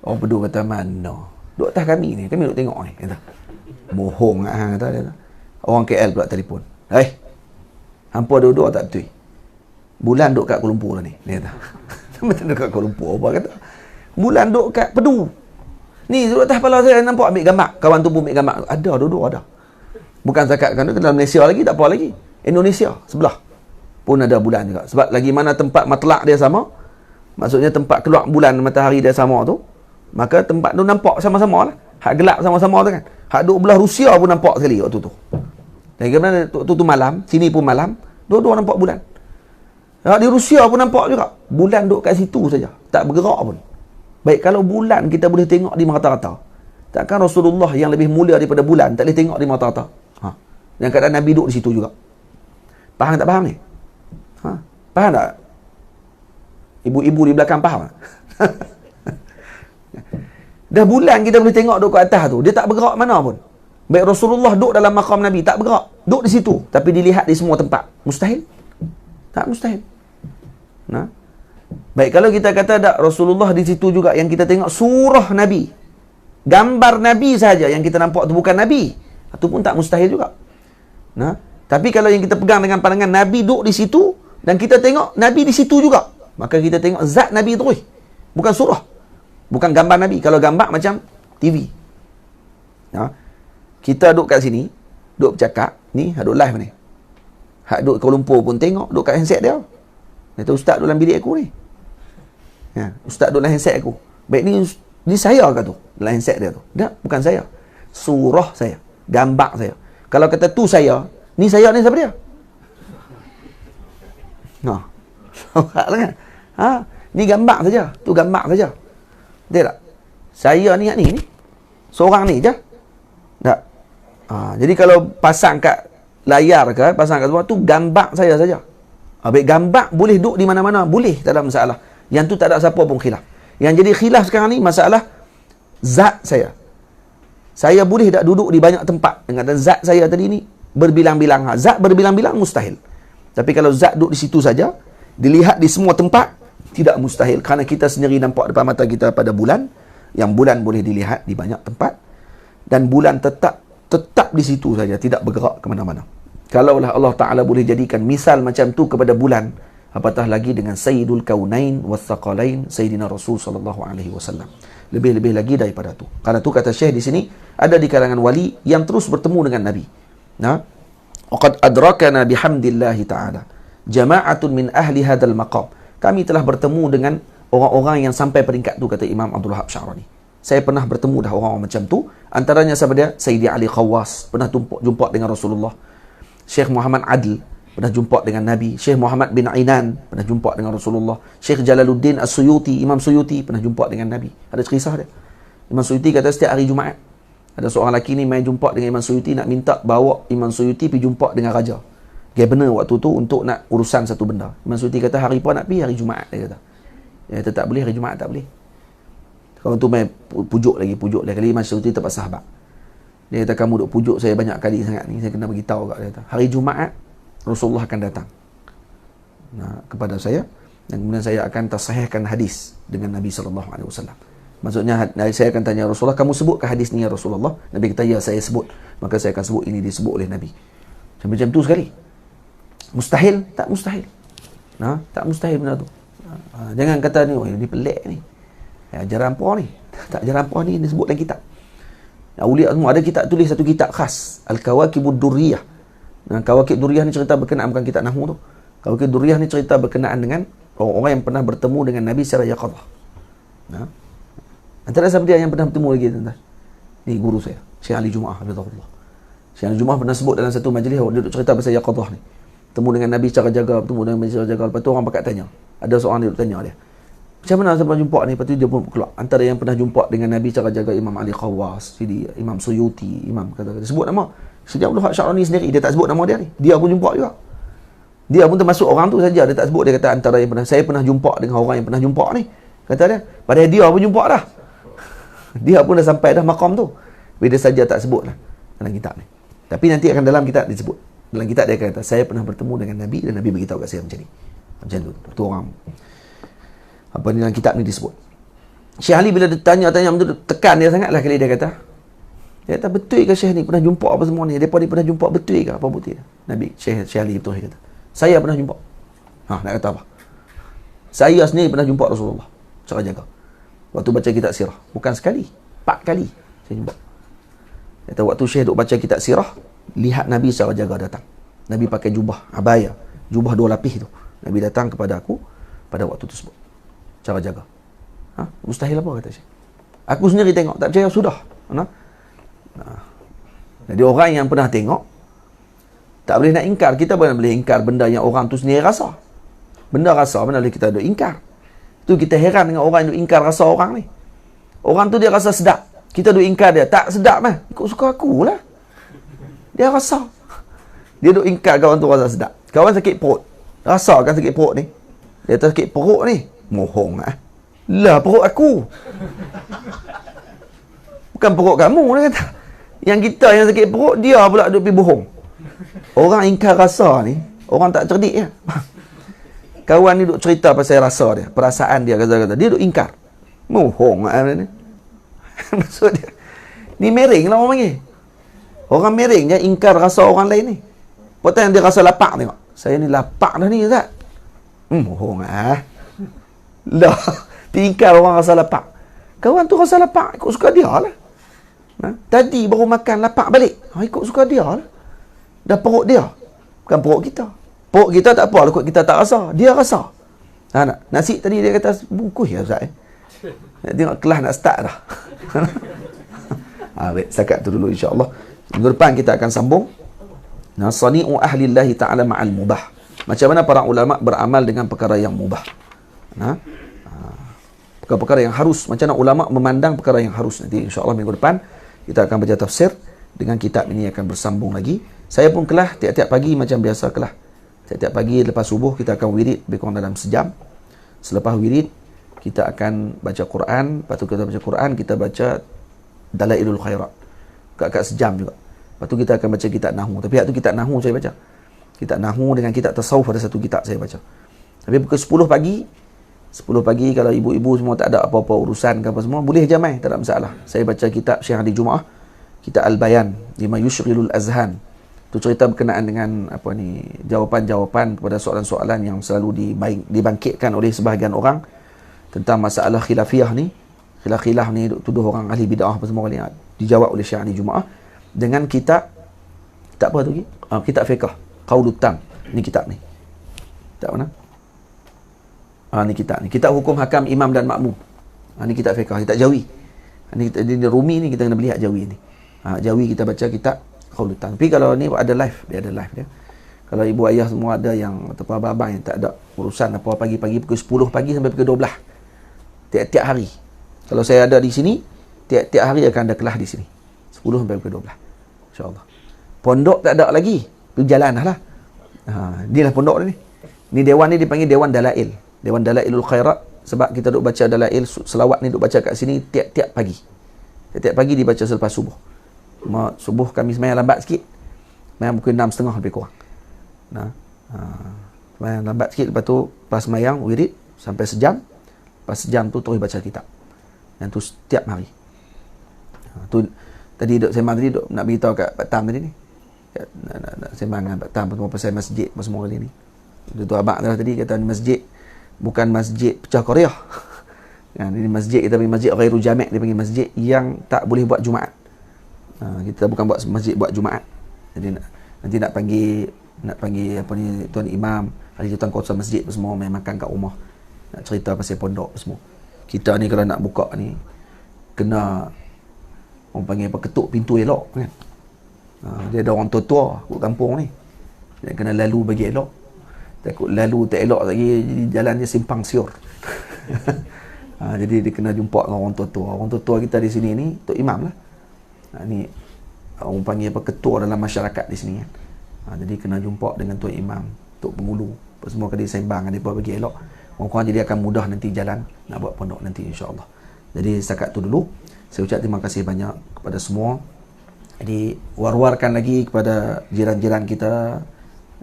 Orang Pedu kata mana? Duduk atas kami ni. Kami duduk tengok ni. Kata. Bohong kata dia. Orang KL pula telefon. Hampa duduk tak betul. Bulan duduk kat Kuala Lumpur lah ni. Dia kata. Betul duduk kat Kuala Lumpur. Apa kata? Bulan duduk kat Pedu. Ni duduk atas kepala saya nampak ambil gambar. Kawan tu pun ambil gambar. Ada, duduk ada. Bukan zakat kan dalam Malaysia lagi, tak apa lagi. Indonesia sebelah pun ada bulan juga. Sebab lagi mana tempat matlak dia sama, maksudnya tempat keluar bulan matahari dia sama tu, maka tempat tu nampak sama-sama lah. Hak gelap sama-sama tu kan. Hak duduk belah Rusia pun nampak sekali waktu tu. Dan kemudian tu malam, sini pun malam, dua-dua nampak bulan. Di Rusia pun nampak juga. Bulan duduk kat situ saja, tak bergerak pun. Baik, kalau bulan kita boleh tengok di mata-mata, takkan Rasulullah yang lebih mulia daripada bulan tak boleh tengok di mata-mata? Yang keadaan Nabi duduk di situ juga. Faham tak faham ni? Faham tak? Ibu-ibu di belakang faham tak? Dah bulan kita boleh tengok duduk kat atas tu. Dia tak bergerak mana pun. Baik Rasulullah duduk dalam maqam Nabi, tak bergerak. Duduk di situ. Tapi dilihat di semua tempat. Mustahil? Tak mustahil. Baik, kalau kita kata tak, Rasulullah di situ juga yang kita tengok surah Nabi. Gambar Nabi saja yang kita nampak tu bukan Nabi. Itu pun tak mustahil juga. Tapi kalau yang kita pegang dengan pandangan Nabi duduk di situ dan kita tengok Nabi di situ juga, maka kita tengok zat Nabi terus. Bukan surah. Bukan gambar Nabi. Kalau gambar macam TV. Kita duduk kat sini, duduk bercakap, ni duduk live ni. Hak duduk Kuala Lumpur pun tengok, duduk kat handset dia. Kata ustaz duduk dalam bilik aku ni. Ustaz duduk dalam handset aku. Baik, ni saya ke tu? Dalam handset dia tu. Tak, bukan saya. Surah saya. Gambar saya. Kalau kata tu saya, ni saya ni siapa dia? Nampak lah kan? Ni gambar saja. Tu gambar saja. Betul tak? Saya ni seorang ni je. Tak. Jadi kalau pasang kat layar ke, pasang kat semua tu gambar saya saja. Baik, gambar boleh duduk di mana-mana, boleh, tak ada masalah. Yang tu tak ada siapa pun khilaf. Yang jadi khilaf sekarang ni masalah zat saya. Saya boleh tak duduk di banyak tempat dengan zat saya tadi ni berbilang-bilang. Zat berbilang-bilang mustahil. Tapi kalau zat duduk di situ saja, dilihat di semua tempat, tidak mustahil. Kerana kita sendiri nampak depan mata kita pada bulan, yang bulan boleh dilihat di banyak tempat, dan bulan tetap di situ saja, tidak bergerak ke mana-mana. Kalaulah Allah Ta'ala boleh jadikan misal macam tu kepada bulan, apatah lagi dengan Sayyidul Kaunain Wathaqalain, Sayyidina Rasul sallallahu alaihi wasallam. Lebih-lebih lagi daripada tu. Karena tu kata Syekh di sini, ada di kalangan wali yang terus bertemu dengan Nabi. Waqad adrakana bihamdillahi ta'ala jama'atun min ahli hadzal maqam. Kami telah bertemu dengan orang-orang yang sampai peringkat tu, kata Imam Abdul Wahab Sya'rani. Saya pernah bertemu dah orang-orang macam tu. Antaranya siapa dia? Sayyidi Ali Khawas pernah jumpa dengan Rasulullah. Syekh Muhammad Adl pernah jumpa dengan Nabi. Syekh Muhammad bin Ainan pernah jumpa dengan Rasulullah. Syekh Jalaluddin As-Suyuti, Imam Suyuti pernah jumpa dengan Nabi. Ada kisah dia. Imam Suyuti kata setiap hari Jumaat ada seorang lelaki ni main jumpa dengan Imam Suyuti, nak minta bawa Imam Suyuti pergi jumpa dengan raja. Dia benar waktu tu untuk nak urusan satu benda. Imam Suyuti kata hari apa nak pergi? Hari Jumaat, dia kata. Dia kata tak boleh, hari Jumaat tak boleh. Kalau tu main pujuk lagi. Kali Imam Suyuti terpaksa habaq. Dia kata kamu duk pujuk saya banyak kali sangat ni, saya kena beritahu kat dia kata. Hari Jumaat Rasulullah akan datang kepada saya, dan kemudian saya akan tasahihkan hadis dengan Nabi SAW. Maksudnya saya akan tanya Rasulullah, kamu sebut ke hadis ni ya Rasulullah? Nabi kata ya, saya sebut. Maka saya akan sebut ini disebut oleh Nabi. Macam tu sekali. Mustahil? Tak mustahil. Tak mustahil benda tu. Jangan kata ni, oh ini pelik ni. Ajaran apa ni? Tak, ajaran apa ni disebut dalam kitab. Awliya semua ada kitab, tulis satu kitab khas, Al-Kawakibud Durriyah. Kawakib Durriyah ni cerita berkenaan, bukan kitab nahwu tu. Kawakib Durriyah ni cerita berkenaan dengan orang-orang yang pernah bertemu dengan Nabi secara yaqadhah. Antara siapa dia yang pernah bertemu lagi tuan-tuan? Ni guru saya, Syekh Ali Jumaah hafizahullah. Syekh Ali Jumaah pernah sebut dalam satu majlis, dia duduk cerita pasal yaqadhah ni. Bertemu dengan Nabi secara jaga, bertemu dengan Nabi secara jaga. Lepas tu orang pakat tanya. Ada seorang dia duduk tanya dia, macam mana saya pernah jumpa ni? Lepas tu dia pun keluar. Antara yang pernah jumpa dengan Nabi secara jaga Imam Ali Khawas, Imam Suyuti, Imam kata-kata. Sebut nama. Sejak Abdul Haq Sya'rani sendiri, dia tak sebut nama dia ni. Dia pun jumpa juga. Dia pun termasuk orang tu saja, dia tak sebut. Dia kata antara yang pernah, saya pernah jumpa dengan orang yang pernah jumpa ni. Kata dia, padahal dia pun jumpa dah. Dia pun dah sampai dah maqam tu. Tapi dia saja tak sebut lah dalam kitab ni. Tapi nanti akan dalam kitab disebut. Dalam kitab dia kata, saya pernah bertemu dengan Nabi dan Nabi beritahu kat saya macam ni. Macam tu orang. Apa ni dalam kitab ni disebut. Syekh Ali bila dia tanya tekan dia sangatlah kali dia kata. Dia kata betul ke Syekh ni pernah jumpa apa semua ni? Depa ni pernah jumpa betul ke apa bukti dia? Nabi Syekh Ali betul dia kata. Saya pernah jumpa. Nak kata apa? Saya sendiri pernah jumpa Rasulullah. Cara jaga. Waktu baca kitab sirah, bukan sekali, 4 kali saya jumpa. Dia kata waktu Syekh duk baca kitab sirah, lihat Nabi secara jaga datang. Nabi pakai jubah abaya, jubah 2 lapis tu. Nabi datang kepada aku pada waktu tersebut. Cara jaga. Mustahil apa kata Syekh? Aku sendiri tengok, tak percaya sudah. Jadi orang yang pernah tengok tak boleh nak ingkar. Kita boleh ingkar benda yang orang tu sendiri rasa. Benda rasa, mana boleh kita duk ingkar. Tu kita heran dengan orang yang duk ingkar rasa orang ni. Orang tu dia rasa sedap, kita duk ingkar dia, tak sedap mah. Ikut suka aku lah. Dia rasa. Dia duk ingkar kawan tu rasa sedap. Kawan sakit perut, rasakan sakit perut ni. Dia kata sakit perut ni. Mohong lah. Lah perut aku. Bukan perut kamu, dia kata. Yang kita yang sakit perut, dia pula duk pergi bohong. Orang ingkar rasa ni, orang tak cerdik ya. Kawan ni duk cerita pasal rasa dia, perasaan dia, kata-kata. Dia duk ingkar. Mohong lah ni. Maksud dia, ni mering lah orang panggil. Orang mering je ingkar rasa orang lain ni. Lepas yang dia rasa lapar tengok. Saya ni lapar dah ni Ustaz. Mohong lah. Lah, ingkar orang rasa lapar. Kawan tu rasa lapar, ikut suka dia lah. Tadi baru makan, lapar balik. Ikut suka dia lah. Dah perut dia, bukan perut kita. Perut kita tak apa, kita tak rasa, dia rasa. Nasi tadi dia kata bungkus ya Ustaz. Nak tengok kelas nak start dah. Baik, setakat tu dulu insya-Allah. Minggu depan kita akan sambung. Sani'u ahlillahi ta'ala ma'al mubah. Macam mana para ulama beramal dengan perkara yang mubah. Perkara-perkara yang harus. Macam mana ulama memandang perkara yang harus. Nanti insya-Allah minggu depan kita akan baca tafsir dengan kitab ini akan bersambung lagi. Saya pun kelah tiap-tiap pagi macam biasa kelah. Tiap-tiap pagi lepas subuh kita akan wirid lebih kurang dalam sejam. Selepas wirid kita akan baca Quran. Lepas tu kita baca Quran, kita baca Dalailul Khairat. Kat sejam juga. Lepas tu kita akan baca kitab Nahwu. Tapi waktu kitab Nahwu saya baca. Kitab Nahwu dengan kitab Tasawuf ada satu kitab saya baca. Tapi pukul 10 pagi, 10 pagi kalau ibu-ibu semua tak ada apa-apa urusan ke apa semua, boleh je mai, tak ada masalah. Saya baca kitab Syekh Ali Jumaah, kitab Al-Bayan, lima yushghilul azhan. Itu cerita berkenaan dengan apa ni, jawapan-jawapan kepada soalan-soalan yang selalu dibangkitkan oleh sebahagian orang tentang masalah khilafiyah ni. Khilaf ni tuduh orang ahli bid'ah apa semua ni, dijawab oleh Syekh Ali Jumaah dengan kitab apa tu lagi? Kitab fiqh, Qaulut Tam. Ni kitab ni. Kitab mana? Ni kitab ni. Kitab hukum hakam imam dan makmum. Ni kitab fiqh, kitab Jawi. Ni Rumi ni kita kena beli hak Jawi ni. Jawi kita baca kitab Qaulut Tam. Tapi kalau ni ada live, dia ada live dia. Kalau ibu ayah semua ada yang ataupun abang-abang yang tak ada urusan apa pagi-pagi pukul 10 pagi sampai pukul 12. Tiap-tiap hari. Kalau saya ada di sini, tiap-tiap hari akan ada kelas di sini. 10 sampai pukul 12. InsyaAllah. Pondok tak ada lagi. Pergi jalan dah lah. Inilah pondok ni. Ni dewan ni dipanggil Dewan Dalail. Dewan Dalailul Khairat. Sebab kita duk baca Dalail, selawat ni duk baca kat sini tiap-tiap pagi. Tiap-tiap pagi dibaca selepas subuh. Subuh kami semayang lambat sikit. Semayang pukul 6.30 lebih kurang. Semayang lambat sikit. Lepas tu pas semayang wirid sampai sejam. Lepas sejam tu terus baca kitab. Yang tu setiap hari. Tu tadi duk sembang tadi duk nak beritahu kat Pak Tam tadi ni. Nak sembang dengan Pak Tam pasal masjid semua kali ni. Tu abang dah tadi kata masjid bukan masjid pecah Korea. Ini masjid kita panggil masjid Ghairu Jami', dia panggil masjid yang tak boleh buat Jumaat. Kita bukan buat masjid buat Jumaat. Jadi nanti nak panggil apa ni tuan imam, ahli tuan kawasan masjid semua main makan kat rumah. Nak cerita pasal pondok semua. Kita ni kalau nak buka ni kena orang panggil apa, ketuk pintu elok kan. Dia ada orang tua-tua kat kampung ni. Dia kena lalu bagi elok. Takut lalu tak elok lagi, jadi jalan dia simpang siur. Jadi dia kena jumpa dengan orang tua-tua. Orang tua-tua kita di sini ni Tok Imam lah. Ni orang panggil apa, ketua dalam masyarakat di sini kan. Jadi kena jumpa dengan Tok Imam, Tok Pengulu. Semua kali sembang dia buat bagi elok. Orang-orang jadi akan mudah nanti jalan nak buat pondok nanti insya-Allah. Jadi setakat tu dulu. Saya ucap terima kasih banyak kepada semua. Jadi war-warkan lagi kepada jiran-jiran kita.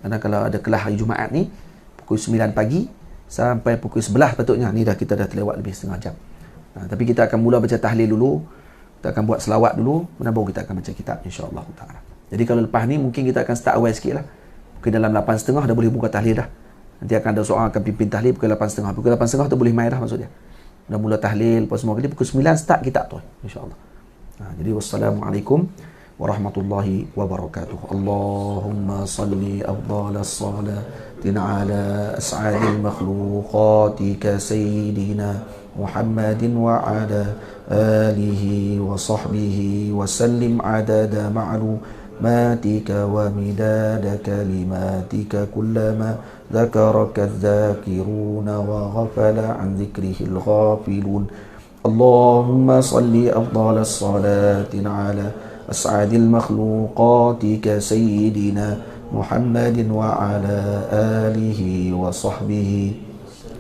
Karena kalau ada kelas hari Jumaat ni pukul 9 pagi sampai pukul 11 patutnya. Ni kita dah terlewat lebih setengah jam. Tapi kita akan mula baca tahlil dulu. Kita akan buat selawat dulu. Kemudian baru kita akan baca kitab insya-Allah taala. Jadi kalau lepas ni mungkin kita akan start awal sikit lah. Mungkin dalam 8.30 dah boleh buka tahlil dah. Nanti akan ada seorang akan pimpin tahlil pukul 8.30. Pukul 8.30 tu boleh main dah maksudnya. Dah mula tahlil apa semua. Jadi pukul 9 start kitab tu insya-Allah. Jadi wassalamualaikum warahmatullahi wabarakatuh. Allahumma salli afdalas salatin ala as'adil makhluqatika sayyidina Muhammadin wa ala alihi wa sahbihi wa sallim adada ma'lumatika wa midada kalimatika kullama dhakaraka adh-dhakiruna wa ghafala an dhikrihil ghafilun. Allahumma salli afdalas salatin ala أسعد المخلوقات كسيدنا محمد وعلى آله وصحبه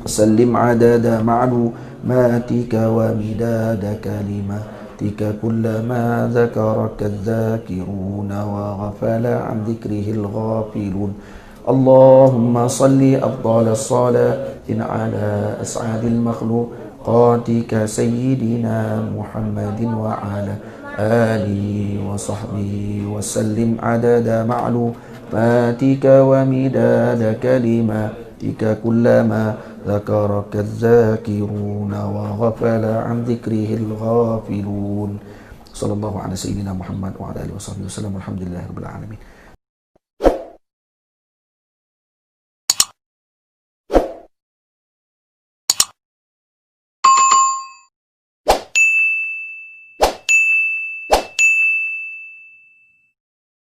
وسلم عدد معلوماتك ومداد كلماتك كلما ذكرك الذاكرون وغفل عن ذكره الغافلون. اللهم صل أفضل الصلاة على أسعد المخلوقات كسيدنا محمد وعلى آله وصحبه وسلم عدد معلوماتك ومداد كلماتك كلما ذكرك الذاكرون وغفل عن ذكره الغافلون. صلى الله على سيدنا محمد وعلى آله وصحبه وسلم والحمد لله رب العالمين.